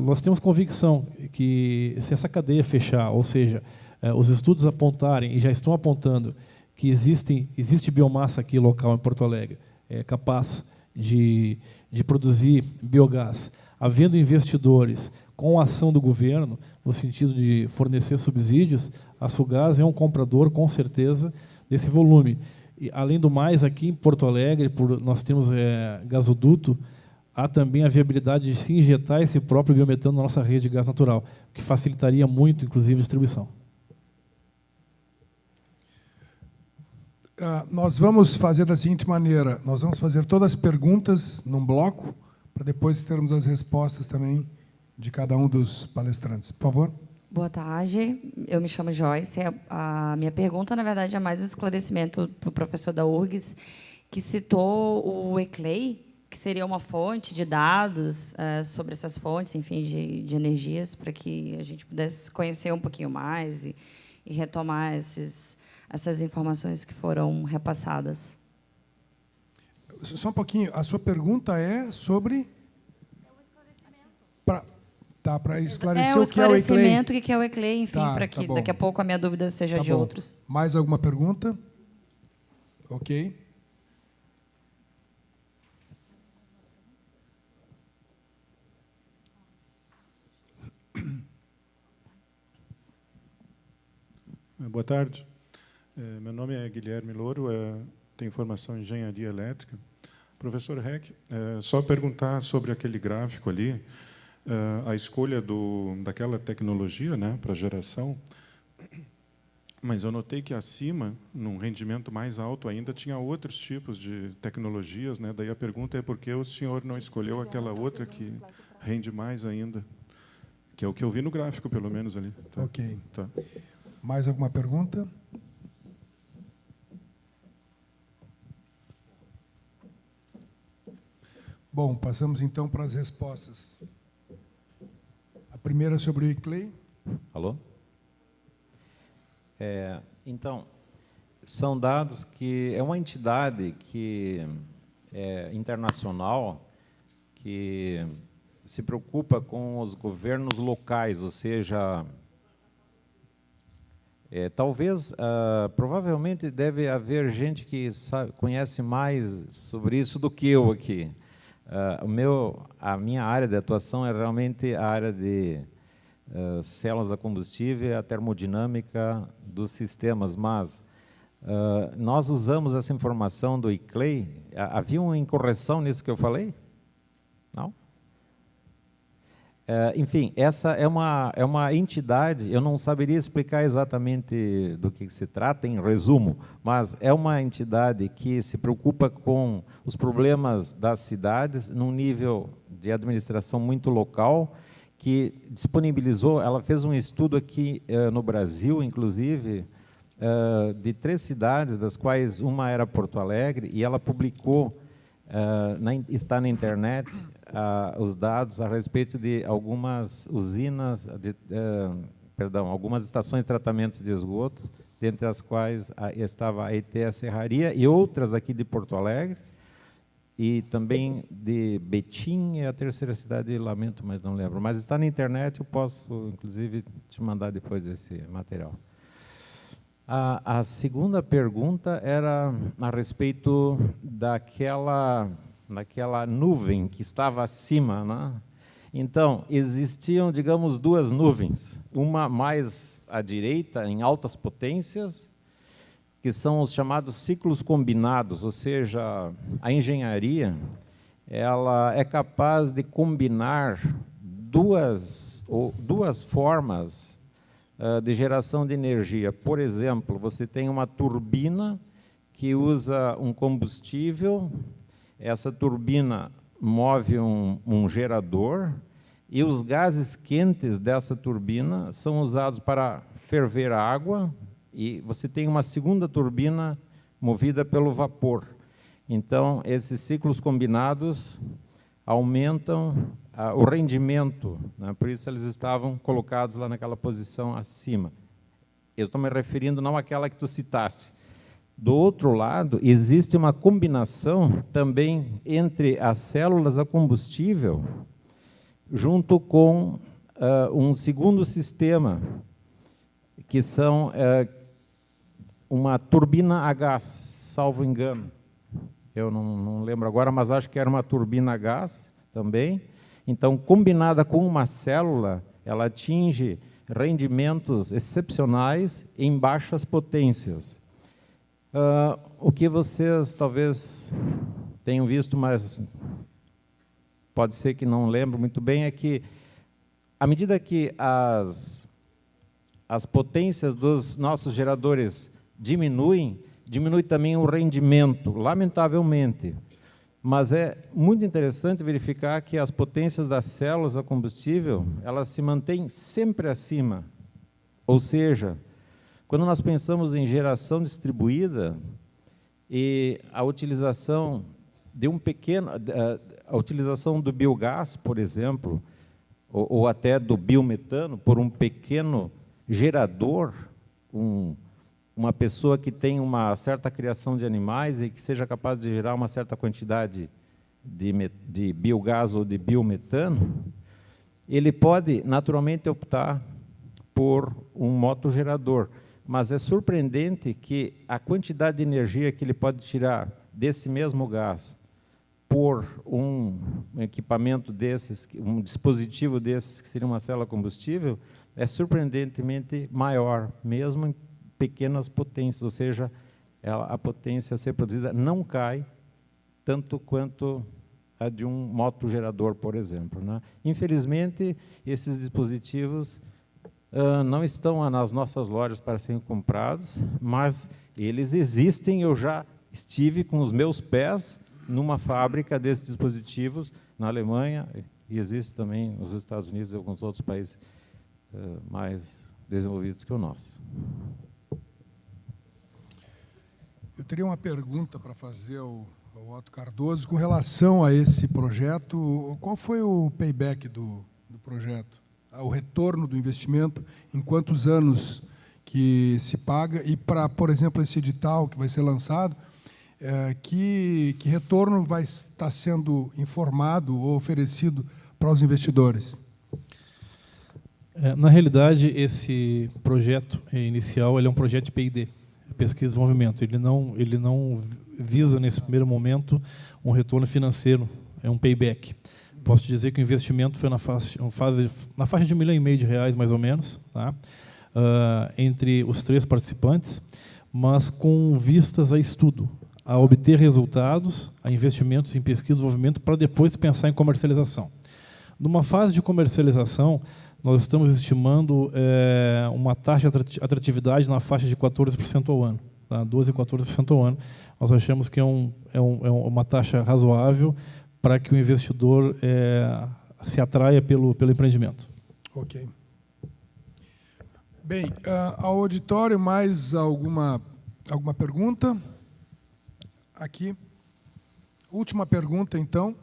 Speaker 3: Nós temos convicção que, se essa cadeia fechar, ou seja, os estudos apontarem, e já estão apontando, que existe biomassa aqui local em Porto Alegre, capaz de produzir biogás, havendo investidores com a ação do governo, no sentido de fornecer subsídios, a Sulgás é um comprador, com certeza, desse volume. E, além do mais, aqui em Porto Alegre, nós temos gasoduto, há também a viabilidade de se injetar esse próprio biometano na nossa rede de gás natural, o que facilitaria muito, inclusive, a distribuição.
Speaker 2: Nós vamos fazer da seguinte maneira, nós vamos fazer todas as perguntas num bloco, para depois termos as respostas também de cada um dos palestrantes. Por favor.
Speaker 10: Boa tarde, eu me chamo Joyce. A minha pergunta, na verdade, é mais um esclarecimento para o professor da URGS, que citou o ECLEI, que seria uma fonte de dados sobre essas fontes, enfim, de energias, para que a gente pudesse conhecer um pouquinho mais e retomar essas informações que foram repassadas.
Speaker 2: Só um pouquinho. A sua pergunta é sobre... Para esclarecer o que é o ECLEI.
Speaker 10: Esclarecimento, o que é o ECLEI, enfim, para que
Speaker 2: bom.
Speaker 10: daqui a pouco a minha dúvida seja de outros.
Speaker 2: Mais alguma pergunta? Ok.
Speaker 11: Boa tarde. Meu nome é Guilherme Louro, tenho formação em engenharia elétrica. Professor Heck, só perguntar sobre aquele gráfico ali, a escolha daquela tecnologia, né, para geração, mas eu notei que acima, num rendimento mais alto ainda, tinha outros tipos de tecnologias, né? Daí a pergunta é por que o senhor não escolheu aquela outra que rende mais ainda, que é o que eu vi no gráfico, pelo menos ali. Tá?
Speaker 2: Ok.
Speaker 11: Tá.
Speaker 2: Mais alguma pergunta? Bom, passamos então para as respostas. A primeira sobre o ECLEI.
Speaker 8: Alô? Então, são dados que é uma entidade que é internacional que se preocupa com os governos locais, ou seja, provavelmente deve haver gente que conhece mais sobre isso do que eu aqui. A minha área de atuação é realmente a área de células a combustível e a termodinâmica dos sistemas, mas nós usamos essa informação do ECLEI. Havia uma incorreção nisso que eu falei? Não? Enfim, essa é uma entidade, eu não saberia explicar exatamente do que se trata, em resumo, mas é uma entidade que se preocupa com os problemas das cidades num nível de administração muito local, que disponibilizou, ela fez um estudo aqui no Brasil, inclusive, de 3 cidades, das quais uma era Porto Alegre, e ela publicou, está na internet, os dados a respeito de algumas usinas, algumas estações de tratamento de esgoto, dentre as quais estava a ETE Serraria e outras aqui de Porto Alegre, e também de Betim, e a terceira cidade, lamento, mas não lembro. Mas está na internet, eu posso, inclusive, te mandar depois esse material. A segunda pergunta era a respeito daquela nuvem que estava acima, né? Então, existiam, digamos, 2 nuvens, uma mais à direita, em altas potências, que são os chamados ciclos combinados, ou seja, a engenharia ela é capaz de combinar duas formas de geração de energia. Por exemplo, você tem uma turbina que usa um combustível, essa turbina move um gerador, e os gases quentes dessa turbina são usados para ferver a água, e você tem uma segunda turbina movida pelo vapor. Então, esses ciclos combinados aumentam o rendimento, né? Por isso eles estavam colocados lá naquela posição acima. Eu estou me referindo não àquela que tu citaste. Do outro lado, existe uma combinação também entre as células a combustível, junto com um segundo sistema, que são uma turbina a gás, salvo engano. Eu não lembro agora, mas acho que era uma turbina a gás também. Então, combinada com uma célula, ela atinge rendimentos excepcionais em baixas potências. O que vocês talvez tenham visto, mas pode ser que não lembro muito bem, é que, à medida que as potências dos nossos geradores diminui também o rendimento, lamentavelmente. Mas é muito interessante verificar que as potências das células a combustível, elas se mantêm sempre acima. Ou seja, quando nós pensamos em geração distribuída e a utilização de a utilização do biogás, por exemplo, ou até do biometano, por um pequeno gerador, uma pessoa que tem uma certa criação de animais e que seja capaz de gerar uma certa quantidade de biogás ou de biometano, ele pode naturalmente optar por um motogerador. Mas é surpreendente que a quantidade de energia que ele pode tirar desse mesmo gás por um equipamento desses, um dispositivo desses, que seria uma célula combustível, é surpreendentemente maior, mesmo em pequenas potências, ou seja, a potência a ser produzida não cai tanto quanto a de um motogerador, por exemplo, né? Infelizmente, esses dispositivos não estão nas nossas lojas para serem comprados, mas eles existem. Eu já estive com os meus pés numa fábrica desses dispositivos na Alemanha, e existe também nos Estados Unidos e alguns outros países mais desenvolvidos que o nosso.
Speaker 2: Eu teria uma pergunta para fazer ao Otto Cardoso com relação a esse projeto. Qual foi o payback do projeto? O retorno do investimento, em quantos anos que se paga? E para, por exemplo, esse edital que vai ser lançado, que retorno vai estar sendo informado ou oferecido para os investidores?
Speaker 3: Na realidade, esse projeto inicial ele é um projeto de P&D, pesquisa e desenvolvimento. Ele não visa, nesse primeiro momento, um retorno financeiro, é um payback. Posso dizer que o investimento foi na faixa de R$1,5 milhão, mais ou menos, tá? Entre os 3 participantes, mas com vistas a estudo, a obter resultados, a investimentos em pesquisa e desenvolvimento, para depois pensar em comercialização. Numa fase de comercialização, nós estamos estimando uma taxa de atratividade na faixa de 14% ao ano, tá? 12% a 14% ao ano. Nós achamos que é uma taxa razoável para que o investidor se atraia pelo empreendimento.
Speaker 2: Ok. Bem, ao auditório, mais alguma pergunta? Aqui. Última pergunta, então.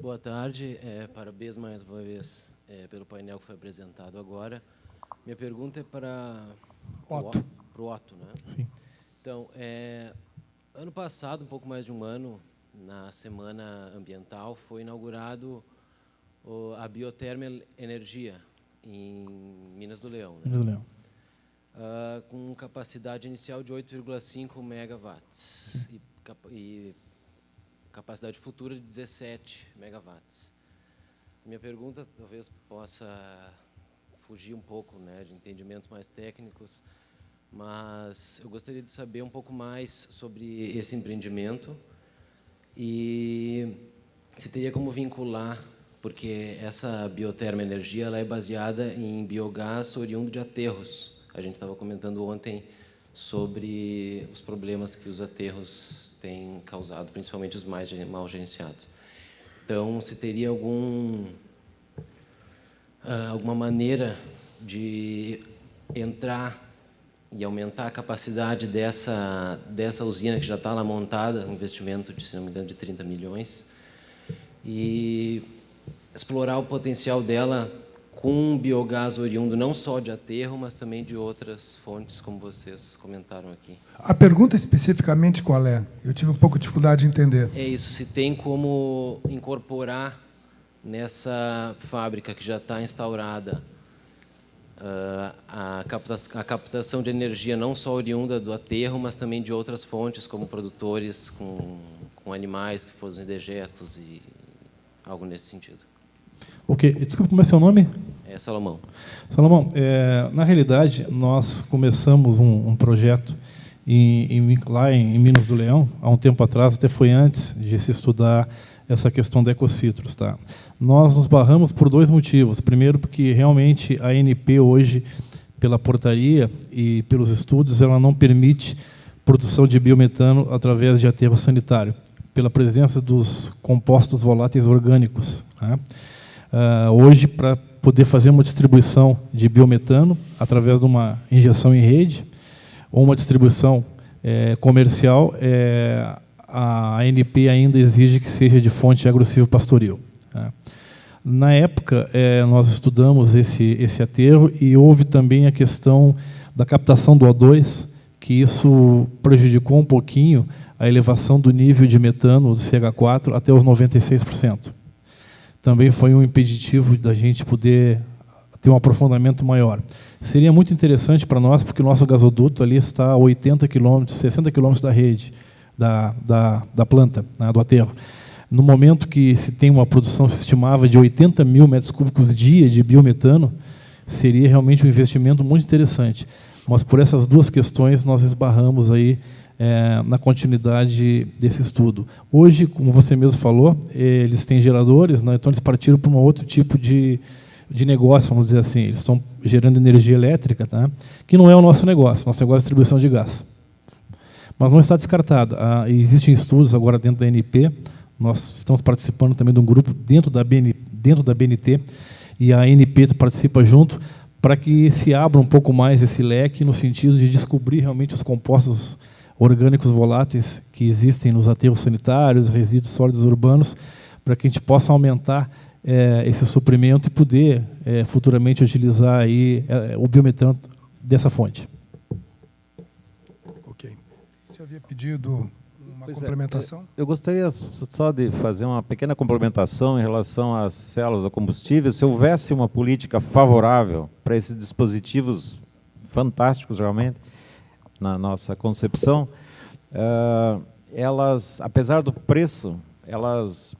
Speaker 12: Boa tarde, parabéns mais uma vez pelo painel que foi apresentado agora. Minha pergunta é para o Otto, né?
Speaker 3: Sim.
Speaker 12: Então, ano passado, um pouco mais de um ano, na Semana Ambiental, foi inaugurado a Bioterma Energia, em Minas do Leão. Né?
Speaker 3: Minas do Leão.
Speaker 12: Com capacidade inicial de 8,5 megawatts e capacidade futura de 17 megawatts. Minha pergunta talvez possa fugir um pouco, né, de entendimentos mais técnicos, mas eu gostaria de saber um pouco mais sobre esse empreendimento e se teria como vincular, porque essa Bioterma Energia ela é baseada em biogás oriundo de aterros. A gente estava comentando ontem sobre os problemas que os aterros têm causado, principalmente os mais mal gerenciados. Então, se teria alguma maneira de entrar e aumentar a capacidade dessa usina que já está lá montada, um investimento de, se não me engano, de 30 milhões, e explorar o potencial dela com biogás oriundo não só de aterro, mas também de outras fontes, como vocês comentaram aqui.
Speaker 2: A pergunta especificamente qual é? Eu tive um pouco de dificuldade de entender.
Speaker 12: É isso, se tem como incorporar nessa fábrica que já está instaurada a captação de energia não só oriunda do aterro, mas também de outras fontes, como produtores com animais que produzem dejetos e algo nesse sentido.
Speaker 3: Ok. Desculpa, como é seu nome?
Speaker 12: É Salomão.
Speaker 3: Salomão, na realidade, nós começamos um projeto lá em Minas do Leão, há um tempo atrás, até foi antes de se estudar essa questão da Ecocitros. Tá? Nós nos barramos por 2 motivos. Primeiro, porque realmente a ANP hoje, pela portaria e pelos estudos, ela não permite produção de biometano através de aterro sanitário, pela presença dos compostos voláteis orgânicos. Tá? Hoje, para poder fazer uma distribuição de biometano através de uma injeção em rede ou uma distribuição comercial, a ANP ainda exige que seja de fonte agrocilvo-pastoril. Tá? Na época, nós estudamos esse aterro e houve também a questão da captação do O2, que isso prejudicou um pouquinho a elevação do nível de metano do CH4 até os 96%. Também foi um impeditivo da gente poder ter um aprofundamento maior. Seria muito interessante para nós, porque o nosso gasoduto ali está a 80 quilômetros, 60 quilômetros da rede, da planta, né, do aterro. No momento que se tem uma produção, se estimava, de 80 mil metros cúbicos dia de biometano, seria realmente um investimento muito interessante. Mas por essas 2 questões nós esbarramos aí na continuidade desse estudo. Hoje, como você mesmo falou, eles têm geradores, né, então eles partiram para um outro tipo de negócio, vamos dizer assim. Eles estão gerando energia elétrica, tá, que não é o nosso negócio é distribuição de gás. Mas não está descartado. Existem estudos agora dentro da ANP, nós estamos participando também de um grupo dentro da BNT, e a ANP participa junto, para que se abra um pouco mais esse leque, no sentido de descobrir realmente os compostos orgânicos voláteis que existem nos aterros sanitários, resíduos sólidos urbanos, para que a gente possa aumentar esse suprimento e poder futuramente utilizar aí, o biometano dessa fonte.
Speaker 2: Ok. Você havia pedido uma complementação?
Speaker 8: Eu gostaria só de fazer uma pequena complementação em relação às células a combustível. Se houvesse uma política favorável para esses dispositivos fantásticos, realmente, na nossa concepção, elas, apesar do preço,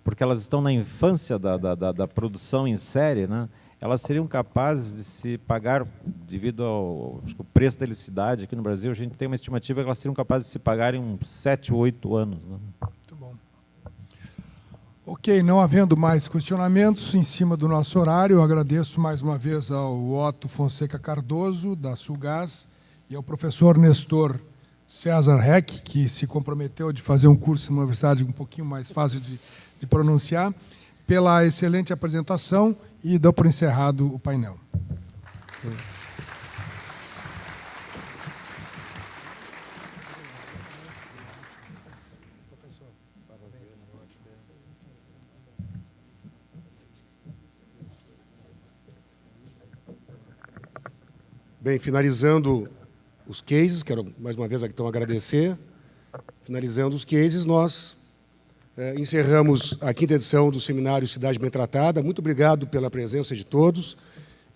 Speaker 8: porque elas estão na infância da produção em série, né, elas seriam capazes de se pagar, devido ao preço da eletricidade aqui no Brasil, a gente tem uma estimativa que elas seriam capazes de se pagar em uns 7, 8 anos. Né?
Speaker 2: Muito bom. Ok, não havendo mais questionamentos em cima do nosso horário, eu agradeço mais uma vez ao Otto Fonseca Cardoso, da Sulgás, e ao professor Nestor César Heck, que se comprometeu de fazer um curso numa universidade um pouquinho mais fácil de pronunciar, pela excelente apresentação, e dou por encerrado o painel.
Speaker 1: Bem, finalizando os cases, quero mais uma vez então agradecer. Finalizando os cases, nós encerramos a 5ª edição do seminário Cidade Bem Tratada. Muito obrigado pela presença de todos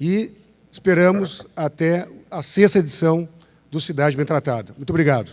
Speaker 1: e esperamos até a 6ª edição do Cidade Bem Tratada. Muito obrigado.